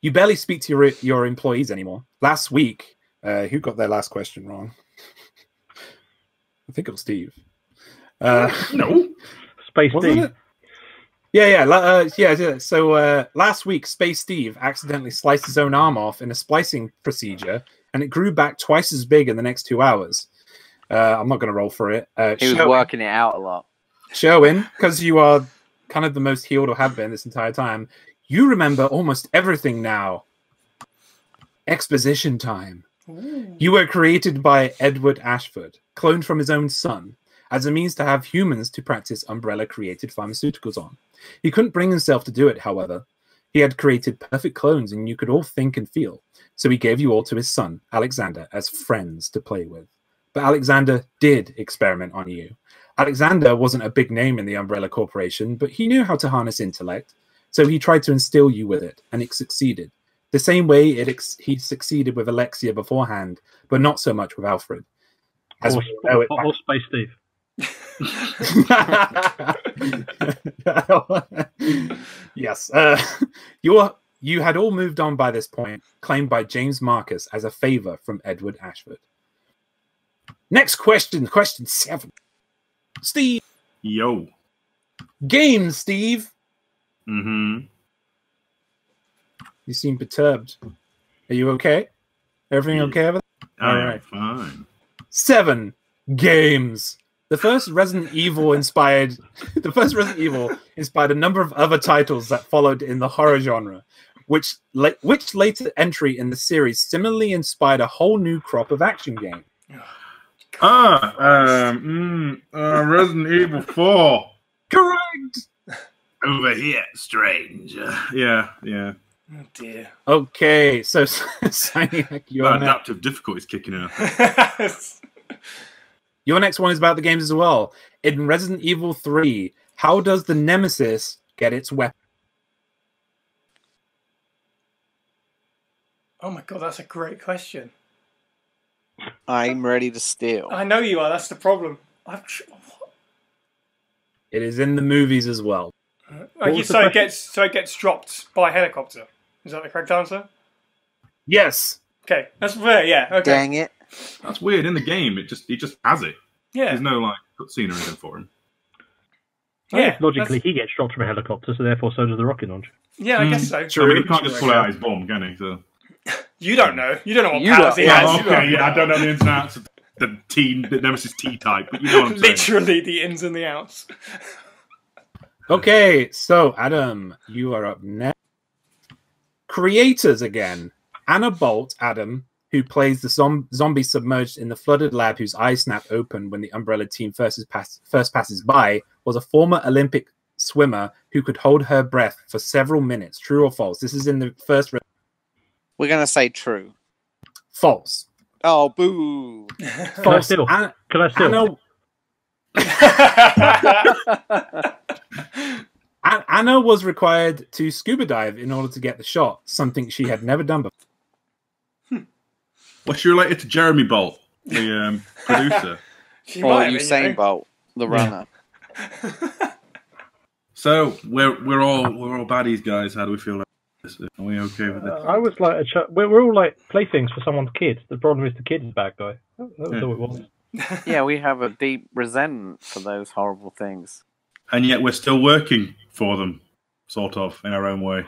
You barely speak to your employees anymore. Last week, who got their last question wrong? I think it was Steve. No. Space Steve. Yeah. So last week, Space Steve accidentally sliced his own arm off in a splicing procedure, and it grew back twice as big in the next 2 hours. I'm not going to roll for it. He was working it out a lot. Sherwin, because you are kind of the most healed or have been this entire time, you remember almost everything now. Exposition time. Ooh. You were created by Edward Ashford, cloned from his own son, as a means to have humans to practice Umbrella-created pharmaceuticals on. He couldn't bring himself to do it, however. He had created perfect clones, and you could all think and feel. So he gave you all to his son, Alexander, as friends to play with. But Alexander did experiment on you. Alexander wasn't a big name in the Umbrella Corporation, but he knew how to harness intellect. So he tried to instill you with it, and it succeeded. The same way he succeeded with Alexia beforehand, but not so much with Alfred. As or Space Steve. Yes. You had all moved on by this point, claimed by James Marcus as a favor from Edward Ashford. Next question, question 7. Steve. Yo. Game, Steve. Mm-hmm. You seem perturbed. Are you okay? Everything okay over there? All right, fine. 7 games. The first Resident Evil inspired a number of other titles that followed in the horror genre, which later entry in the series similarly inspired a whole new crop of action games. Resident Evil 4. Correct. Over here, stranger. Yeah. Oh dear. Okay, so Psyniac, adaptive difficulties kicking in. Your next one is about the games as well. In Resident Evil 3, how does the Nemesis get its weapon? Oh my god, that's a great question. I'm ready to steal. I know you are, that's the problem. It is in the movies as well. So it gets dropped by helicopter. Is that the correct answer? Yes. Okay, that's fair. Yeah. Okay. Dang it! That's weird. In the game, he just has it. Yeah. There's no like cutscene or anything for him. Yeah. Logically, he gets dropped from a helicopter, so therefore so does the rocket launcher. Yeah, I guess so. True. I mean, he can't just pull out his bomb, can he? So. You don't know. You don't know what powers he has. Okay, yeah, I don't know the ins and outs of the Nemesis T-type, but you know what I'm saying. Literally the ins and the outs. Okay, so Adam, you are up next. Creators again. Anna Bolt, Adam, who plays the zombie submerged in the flooded lab whose eyes snap open when the Umbrella team first passes by, was a former Olympic swimmer who could hold her breath for several minutes. True or false? This is in the first... We're going to say true. False. Oh, boo. False. Can I steal? Anna was required to scuba dive in order to get the shot, something she had never done before. Was she related to Jeremy Bolt, the producer? Or Usain Bolt, the runner. So we're all baddies, guys. How do we feel about this? Are we okay with it? I was like, we're all like playthings for someone's kid. The problem is the kid is bad guy. That was all it was. Yeah, we have a deep resentment for those horrible things. And yet we're still working for them, sort of, in our own way.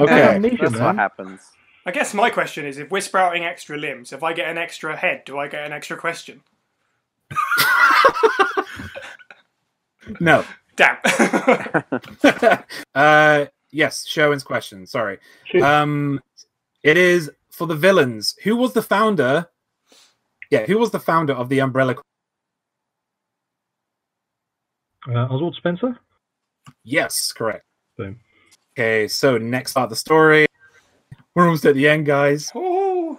Okay, that's what happens. I guess my question is, if we're sprouting extra limbs, if I get an extra head, do I get an extra question? No. Damn. Yes, Sherwin's question. Sorry. It is for the villains. Who was the founder? Yeah, who was the founder of the Umbrella? Oswald Spencer? Yes, correct. Boom. Okay, so next part of the story. We're almost at the end, guys. Ooh.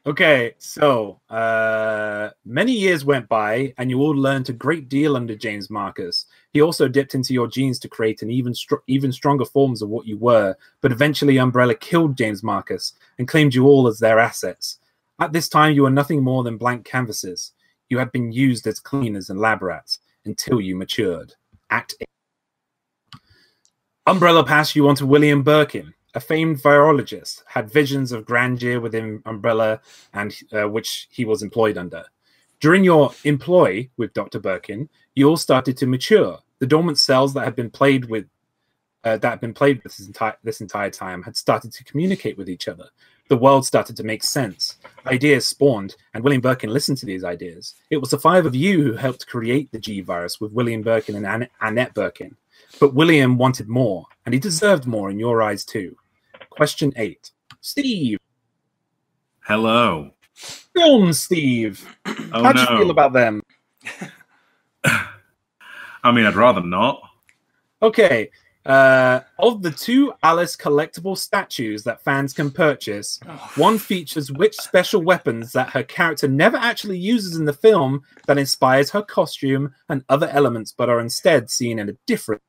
Okay, so many years went by, and you all learned a great deal under James Marcus. He also dipped into your genes to create an even stronger forms of what you were, but eventually Umbrella killed James Marcus and claimed you all as their assets. At this time, you were nothing more than blank canvases. You had been used as cleaners and lab rats until you matured. Act 8. Umbrella passed you on to William Birkin, a famed virologist, had visions of grandeur within Umbrella, and which he was employed under. During your employ with Dr. Birkin, you all started to mature. The dormant cells that had been played with this entire time had started to communicate with each other. The world started to make sense. Ideas spawned, and William Birkin listened to these ideas. It was the 5 of you who helped create the G virus with William Birkin and Annette Birkin. But William wanted more, and he deserved more in your eyes too. Question 8. Steve. Hello. Film, Steve. Oh, How'd no. you feel about them? I mean, I'd rather not. Okay. Of the 2 Alice collectible statues that fans can purchase, one features which special weapons that her character never actually uses in the film that inspires her costume and other elements, but are instead seen in a different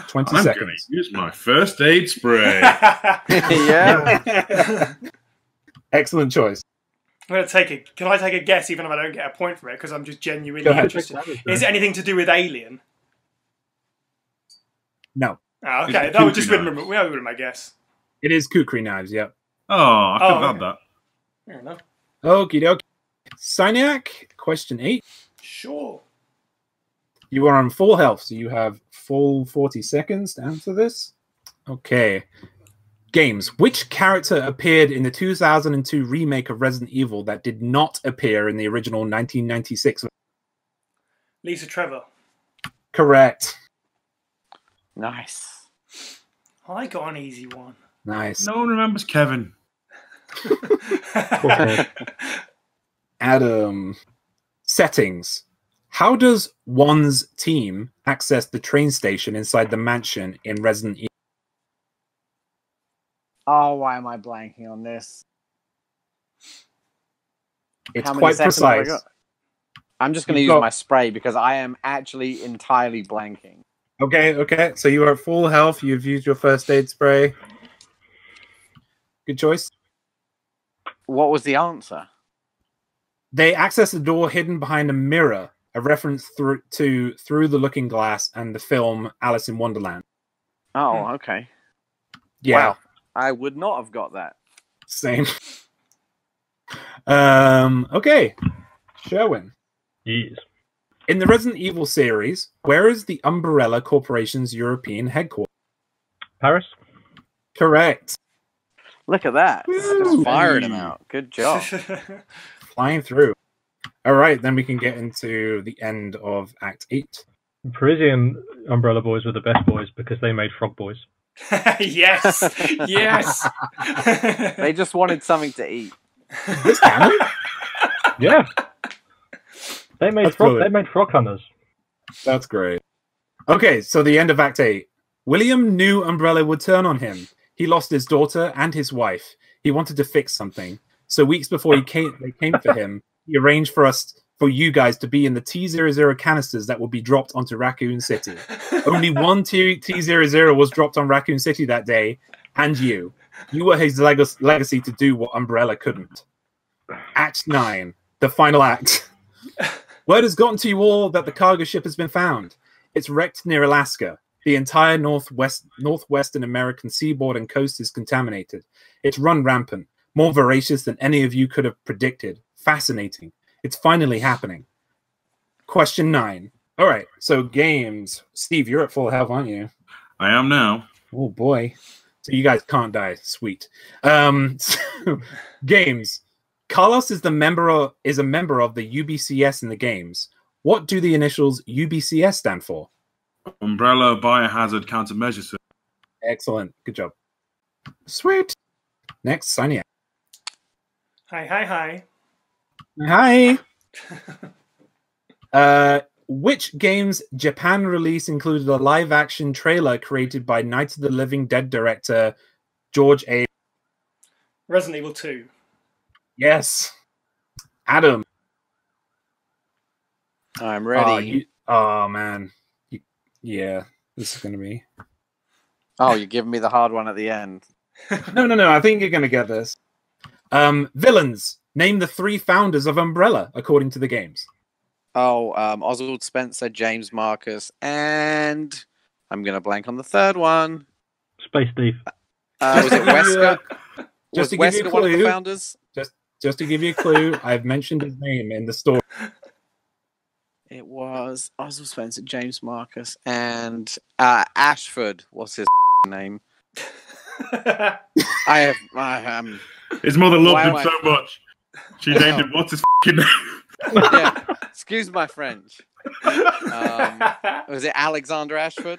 20 I'm going seconds. to use my first aid spray. Yeah. Excellent choice. I'm going to take it. Can I take a guess, even if I don't get a point for it? Because I'm just genuinely Go ahead. interested. Is it anything to do with Alien? No. Oh, Is okay, it that would kukri just knives? would have been my guess. It is kukri knives, yep. Oh, I could have Oh, had that. Fair enough. Okie dokie. Psyniac, question 8. Sure. You are on full health, so you have full 40 seconds to answer this. Okay. Games. Which character appeared in the 2002 remake of Resident Evil that did not appear in the original 1996? Lisa Trevor. Correct. Nice. I got an easy one. Nice. No one remembers Kevin. Adam. Settings. How does one's team access the train station inside the mansion in Resident Evil? Oh, why am I blanking on this? It's How many quite seconds have I precise. got? I'm just going to You've use got- my spray because I am actually entirely blanking. Okay. So you are at full health. You've used your first aid spray. Good choice. What was the answer? They access the door hidden behind a mirror, a reference through the Looking Glass and the film Alice in Wonderland. Oh, okay. Yeah, Wow. I would not have got that. same. Okay, Sherwin. Yes. In the Resident Evil series, where is the Umbrella Corporation's European headquarters? Paris? Correct. Look at that. Woo! Just firing him out. Good job. Flying through. All right, then we can get into the end of Act 8. Parisian Umbrella Boys were the best boys because they made Frog Boys. Yes. Yes. They just wanted something to eat. This canon? Yeah. They made That's frog. brilliant. They made frog hunters. That's great. Okay, so the end of Act 8. William knew Umbrella would turn on him. He lost his daughter and his wife. He wanted to fix something. So weeks before they came for him, he arranged for you guys to be in the T-00 canisters that would be dropped onto Raccoon City. Only one T-00 was dropped on Raccoon City that day, and you. You were his legacy to do what Umbrella couldn't. Act 9, the final act. Word has gotten to you all that the cargo ship has been found. It's wrecked near Alaska. The entire northwestern American seaboard and coast is contaminated. It's run rampant, more voracious than any of you could have predicted. Fascinating. It's finally happening. Question 9. All right, so games. Steve, you're at full health, aren't you? I am now. Oh boy. So you guys can't die. Sweet. Games. Carlos is a member of the UBCS in the games. What do the initials UBCS stand for? Umbrella Biohazard Countermeasures. Excellent. Good job. Sweet. Next, Psyniac. Hi. Hi. Which game's Japan release included a live-action trailer created by Night of the Living Dead director George A. Resident Evil 2. Yes. Adam. I'm ready. Oh man. Yeah, this is going to be... Oh, you're giving me the hard one at the end. No. I think you're going to get this. Villains. Name the 3 founders of Umbrella, according to the games. Oh, Oswald Spencer, James Marcus, and I'm going to blank on the third one. Space Thief. Was it Wesker? Just to was give you a Wesker one of the clue, founders? just to give you a clue, I've mentioned his name in the story. It was Oswald Spencer, James Marcus, and Ashford. What's his name? I am. His mother Why loved am him so much. She named him. What's his name? Yeah, excuse my French. Was it Alexander Ashford?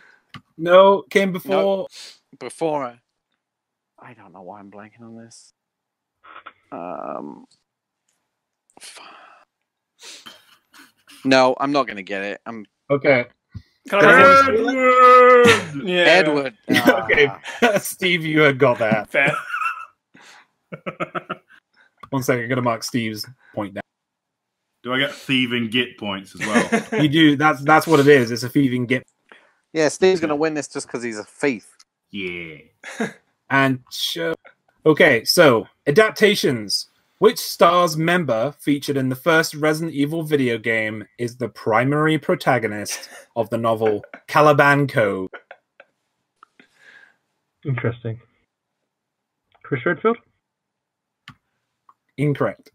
No, came before. No, before. I don't know why I'm blanking on this. No, I'm not going to get it. Okay. Can I Edward! Yeah. Edward. Okay, Steve, you had got that. Fair. 1 second, I'm going to mark Steve's point down. Do I get thieving git points as well? You do. That's what it is. It's a thieving git. Yeah, Steve's going to win this just because he's a thief. Yeah. And okay, so adaptations. Which Stars member featured in the first Resident Evil video game is the primary protagonist of the novel Caliban Cove? Interesting. Chris Redfield? Incorrect.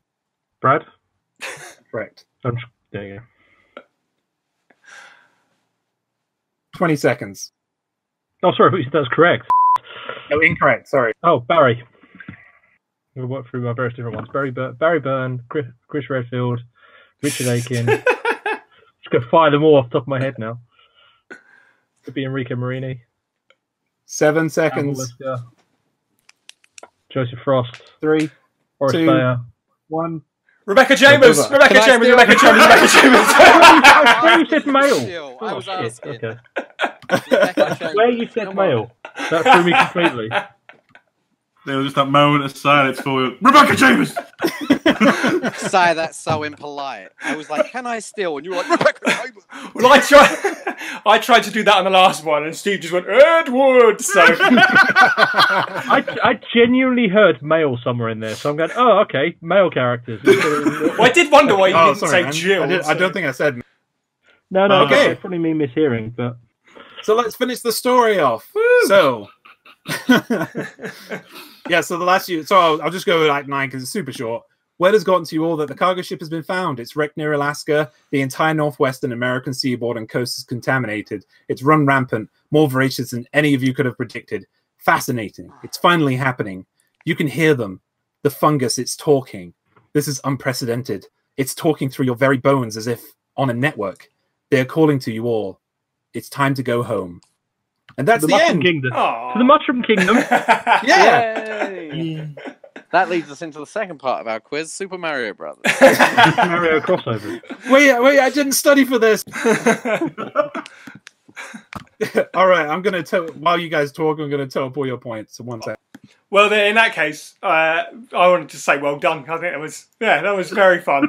Brad? Correct. There you go. 20 seconds. Oh, sorry, but that's correct. No, incorrect. Sorry. Oh, Barry. We'll work through my various different ones. Barry Byrne, Chris Redfield, Richard Aiken. Just going to fire them all off the top of my head now. Could be Enrico Marini. 7 seconds. Lister, Joseph Frost. 3, Horace 2, Bayer. 1. Rebecca Chambers! Can Rebecca Chambers! Rebecca Chambers! Rebecca Chambers! I swear you said male. I was Oh, shit. asking. Okay. Rebecca I swear you said Come male. That threw me completely. There was just that moment of silence for Rebecca Chambers! Say that's so impolite. I was like, can I steal? And you were like, Rebecca Chambers. Well, I tried to do that on the last one, and Steve just went, Edward! So. I genuinely heard male somewhere in there, so I'm going, oh, okay, male characters. Well, I did wonder why you didn't say Jill. I don't think I said. No, Okay. it's probably me mishearing, but... So let's finish the story off. So, yeah. So the last year. So I'll just go with like 9 because it's super short. Word has gotten to you all that the cargo ship has been found. It's wrecked near Alaska. The entire northwestern American seaboard and coast is contaminated. It's run rampant, more voracious than any of you could have predicted. Fascinating. It's finally happening. You can hear them. The fungus. It's talking. This is unprecedented. It's talking through your very bones as if on a network. They are calling to you all. It's time to go home. And that's the Mushroom end. Kingdom. Aww. To the Mushroom Kingdom. Yeah. Yay. That leads us into the second part of our quiz, Super Mario Brothers. Mario crossover. Wait, I didn't study for this. All right, I'm going to while you guys talk, I'm going to teleport your points. So 1 second. Well, then, in that case, I wanted to say well done. I think that was very fun.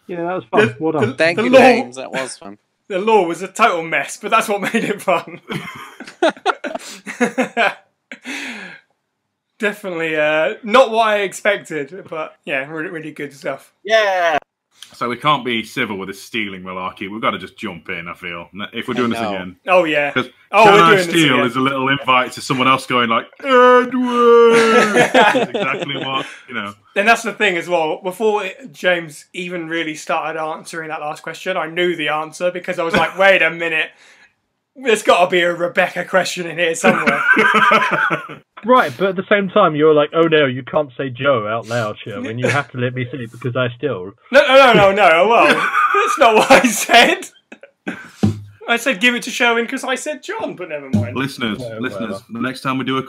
Yeah, that was fun. Well done. Thank The you, law- James. That was fun. The law was a total mess, but that's what made it fun. Definitely not what I expected, but yeah, really, really good stuff. Yeah. So we can't be civil with this stealing malarkey. We've got to just jump in, I feel. If we're doing this again. Oh, yeah. Because Oh, Can we're I doing this Steal again. is a little invite to someone else going like, Edward! That's exactly what, And that's the thing as well. Before James even really started answering that last question, I knew the answer because I was like, wait a minute. There's got to be a Rebecca question in here somewhere. Right, but at the same time, you're like, oh no, you can't say Joe out loud, Sherwin. You have to let me say it because I still. No. Well, that's not what I said. I said give it to Sherwin because I said John, but never mind. Listeners, whatever. the next time we do a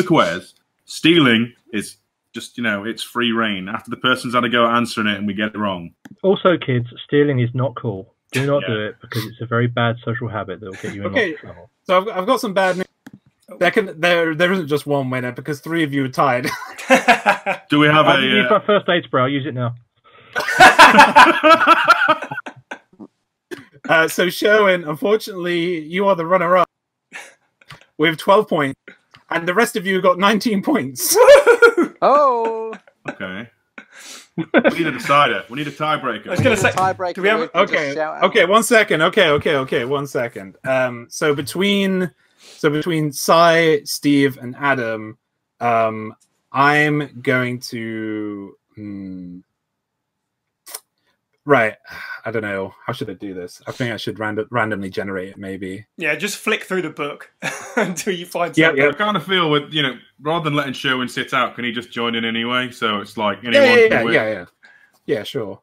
quiz, stealing is just, it's free reign. After the person's had a go at answering it and we get it wrong. Also, kids, stealing is not cool. Do not do Yeah. it because it's a very bad social habit that will get you in lots of trouble. So I've got some bad news. There isn't just one winner because 3 of you are tied. Do we have I use a... my first aid spray. I'll use it now. So Sherwin, unfortunately, you are the runner-up with 12 points. And the rest of you got 19 points. Oh. Okay. We need a decider. We need a tiebreaker. I was going to say, Tiebreaker. do we have? Okay, 1 second. Okay, 1 second. So between Cy, Steve, and Adam, I'm going to. Right, I don't know. How should I do this? I think I should randomly generate it, maybe. Yeah, just flick through the book until you find Yeah, something. yeah. I kind of feel with, rather than letting Sherwin sit out, can he just join in anyway? So it's like anyone can win. Yeah, sure.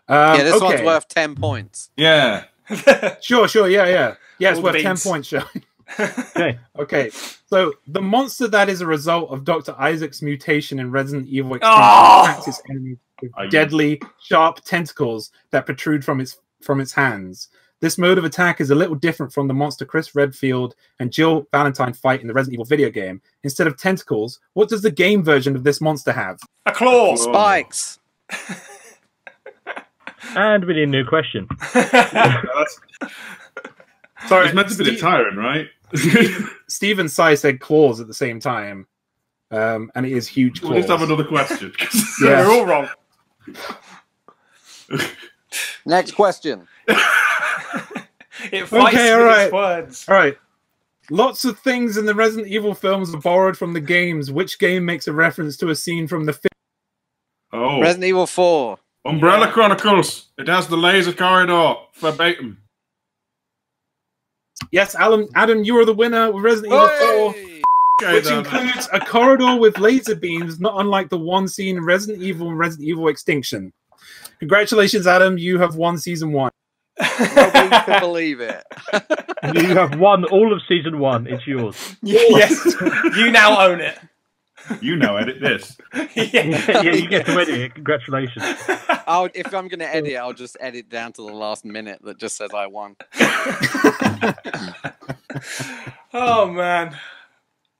Yeah, this one's okay. worth 10 points. Yeah. Sure, yeah. Yeah, it's All worth the 10 beans. points, Sean. Okay. Okay, so the monster that is a result of Dr. Isaac's mutation in Resident Evil Extinction Oh! attacks its enemy with Are you- deadly, sharp tentacles that protrude from its hands. This mode of attack is a little different from the monster Chris Redfield and Jill Valentine fight in the Resident Evil video game. Instead of tentacles, what does the game version of this monster have? A claw. Spikes. And we need a new question. Sorry, It's meant to be the tyrant, right? Steve and Cy said claws at the same time, and it is huge claws. We'll just have another question. Yeah. We're all wrong. Next question. It fights Okay, with all right. its words. All right. Lots of things in the Resident Evil films are borrowed from the games. Which game makes a reference to a scene from the film? Oh, Resident Evil 4. Umbrella Chronicles. It has the laser corridor verbatim. Yes, Adam, you are the winner with Resident Evil 4, Okay, which then. includes a corridor with laser beams, not unlike the one seen in Resident Evil and Resident Evil Extinction. Congratulations, Adam. You have won Season 1. Nobody can believe it. You have won all of season 1. It's yours. Yes, you now own it. You know, edit this. Yeah. Yeah, you get to edit it. Congratulations. If I'm going to edit, I'll just edit down to the last minute that just says I won. Oh man.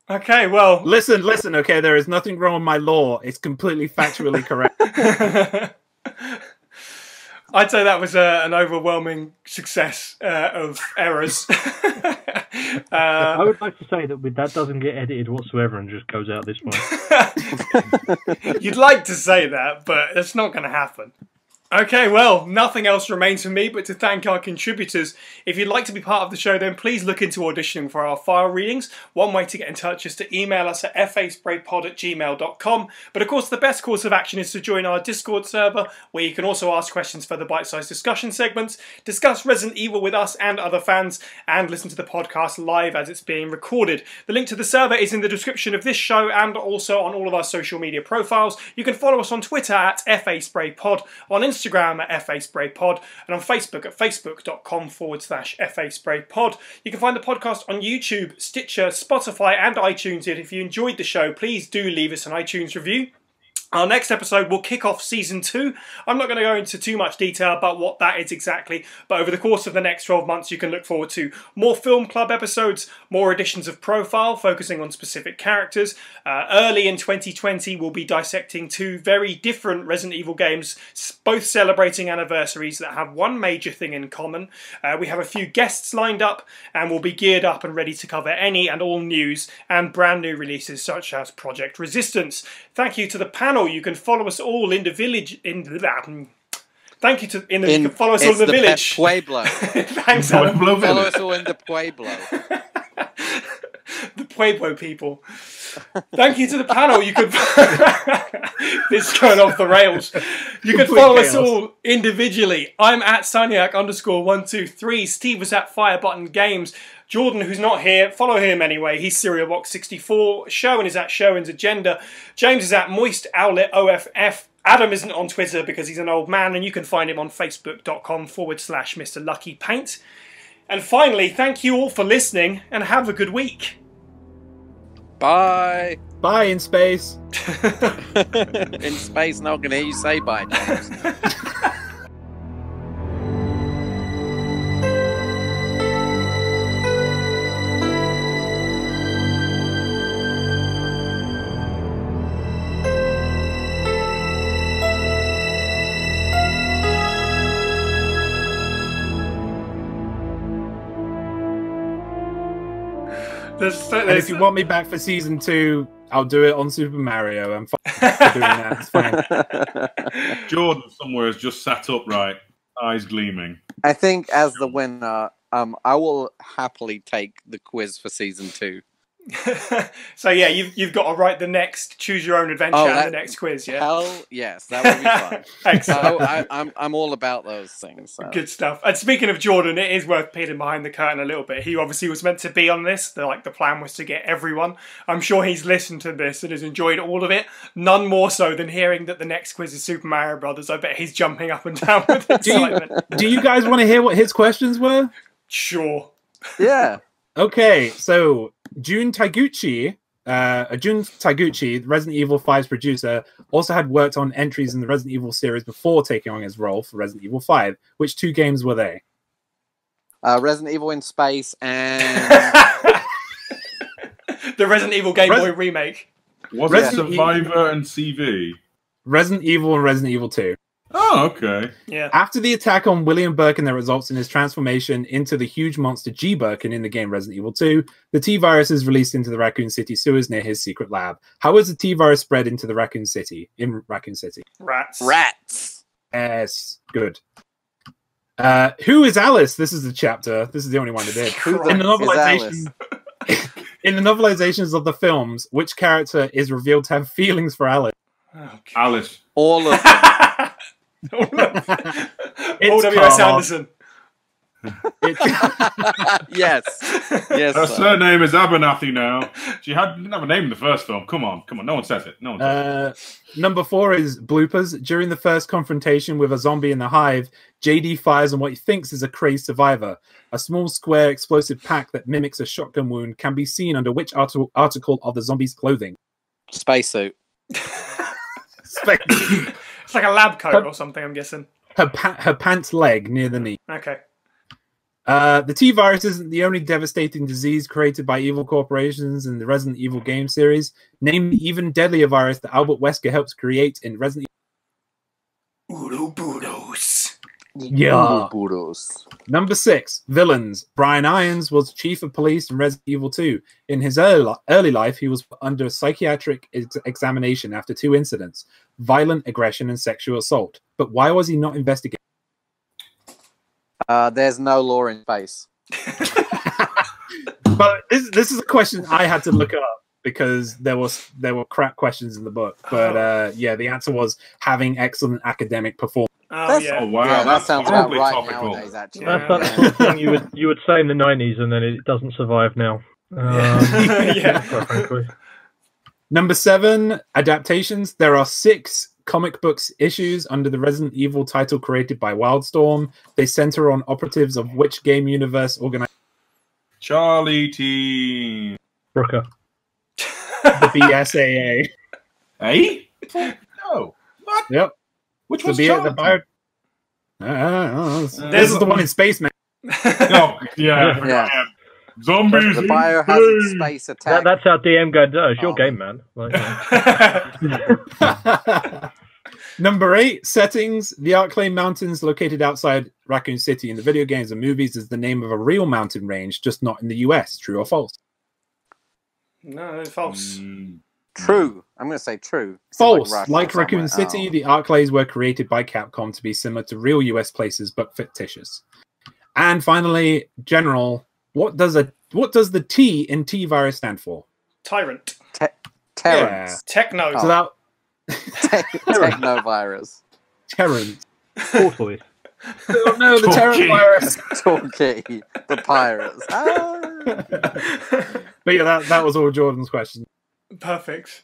Okay, well. Listen, okay, there is nothing wrong with my law. It's completely factually correct. I'd say that was an overwhelming success of errors. I would like to say that doesn't get edited whatsoever and just goes out this way. You'd like to say that, but it's not going to happen. Okay, well, nothing else remains for me but to thank our contributors. If you'd like to be part of the show, then please look into auditioning for our file readings. One way to get in touch is to email us at faspraypod@gmail.com. But of course, the best course of action is to join our Discord server, where you can also ask questions for the bite-sized discussion segments, discuss Resident Evil with us and other fans, and listen to the podcast live as it's being recorded. The link to the server is in the description of this show and also on all of our social media profiles. You can follow us on Twitter at FASpraypod, on Instagram at FASpraypod, and on Facebook at facebook.com/FASpraypod. You can find the podcast on YouTube, Stitcher, Spotify, and iTunes. And if you enjoyed the show, please do leave us an iTunes review. Our next episode will kick off Season 2. I'm not going to go into too much detail about what that is exactly, but over the course of the next 12 months you can look forward to more Film Club episodes, more editions of Profile focusing on specific characters. Early in 2020 we'll be dissecting two very different Resident Evil games, both celebrating anniversaries that have one major thing in common. We have a few guests lined up and we'll be geared up and ready to cover any and all news and brand new releases such as Project Resistance. Thank you to the panel. You can follow us all in the village. Thank you to you can follow us all in the village. Pueblo. Thanks, Pueblo Adam. Follow Village. us all in the Pueblo. The Pueblo people. Thank you to the panel. You could. This is going off the rails. You can follow us all individually. I'm at Psyniac_123. Steve was at Firebutton Games. Jordan, who's not here, follow him anyway. He's CerialBox64. Sherwin is at Sherwin's Agenda. James is at MoistOwlette OFF. Adam isn't on Twitter because he's an old man, and you can find him on Facebook.com/Mr. Lucky Paint. And finally, thank you all for listening, and have a good week. Bye. Bye in space. In space, not going to hear you say bye, James. And if you want me back for season 2, I'll do it on Super Mario. I'm fine for doing that. It's fine. Jordan somewhere has just sat upright, eyes gleaming. I think as the winner, I will happily take the quiz for season 2. So yeah, you've got to write the next Choose Your Own Adventure and the next quiz. Yeah, hell yes, that would be fun. Excellent. I'm all about those things. So. Good stuff. And speaking of Jordan, it is worth peeling behind the curtain a little bit. He obviously was meant to be on this. The plan was to get everyone. I'm sure he's listened to this and has enjoyed all of it. None more so than hearing that the next quiz is Super Mario Brothers. I bet he's jumping up and down with excitement. Do you guys want to hear what his questions were? Sure. Yeah. Okay, so Jun Taguchi, Resident Evil 5's producer, also had worked on entries in the Resident Evil series before taking on his role for Resident Evil 5. Which 2 games were they? Resident Evil in Space and... the Resident Evil Game Boy remake. Was it Survivor and CV? Resident Evil and Resident Evil 2. Oh, okay. Yeah. After the attack on William Birkin that results in his transformation into the huge monster G. Birkin in the game Resident Evil 2, the T-Virus is released into the Raccoon City sewers near his secret lab. How is the T-Virus spread into the Raccoon City? Rats. Yes, good. Who is Alice? This is the chapter. This is the only one that did. In the novelizations of the films, which character is revealed to have feelings for Alice? Oh, Alice. All of them. Paul W.S. Anderson. Yes. Her surname is Abernathy now. She didn't have a name in the first film. Come on. No one says it. Number 4 is bloopers. During the first confrontation with a zombie in the hive, JD fires on what he thinks is a crazed survivor. A small square explosive pack that mimics a shotgun wound can be seen under which article of the zombie's clothing? Spacesuit. It's like a lab coat or something, I'm guessing. Her pants leg near the knee. Okay. The T-Virus isn't the only devastating disease created by evil corporations in the Resident Evil game series. Name the even deadlier virus that Albert Wesker helps create in Resident Evil. Ouroboros. Yeah. Ouroboros. Number 6, villains. Brian Irons was chief of police in Resident Evil 2. In his early life, he was put under psychiatric examination after 2 incidents: violent aggression and sexual assault. But why was he not investigated? There's no law in space. But this is a question I had to look up because there were crap questions in the book. But yeah, the answer was having excellent academic performance. Oh, yeah. Oh, wow. Yeah, that That's sounds about horribly right topical. nowadays, actually. Yeah. That's the sort of thing you would say in the 90s, and then it doesn't survive now. Yeah. Quite frankly. Number 7, adaptations. There are 6 comic books issues under the Resident Evil title created by Wildstorm. They center on operatives of which game universe organization? Charlie T. Brooker. The BSAA. Eh? No. What? Yep. Which The one's Bio... Charlie? This is the one in space, man. Oh, yeah. Yeah. Zombies. The in Biohazard space. space attack. That's our DM going, no, it's your game, man. Like, Number 8, settings. The Arclay Mountains, located outside Raccoon City in the video games and movies, is the name of a real mountain range, just not in the US. True or false? No, false. True. I'm going to say true. False. Russia Like or Raccoon somewhere. City, the Arclays were created by Capcom to be similar to real US places, but fictitious. And finally, general. What does the T in T-Virus stand for? Tyrant. Terrence. Techno. So that Technovirus. Terrence. Tortoise. Oh, no, the Terrence virus. Torquay. The pirates. Ah. But yeah, that was all Jordan's question. Perfect.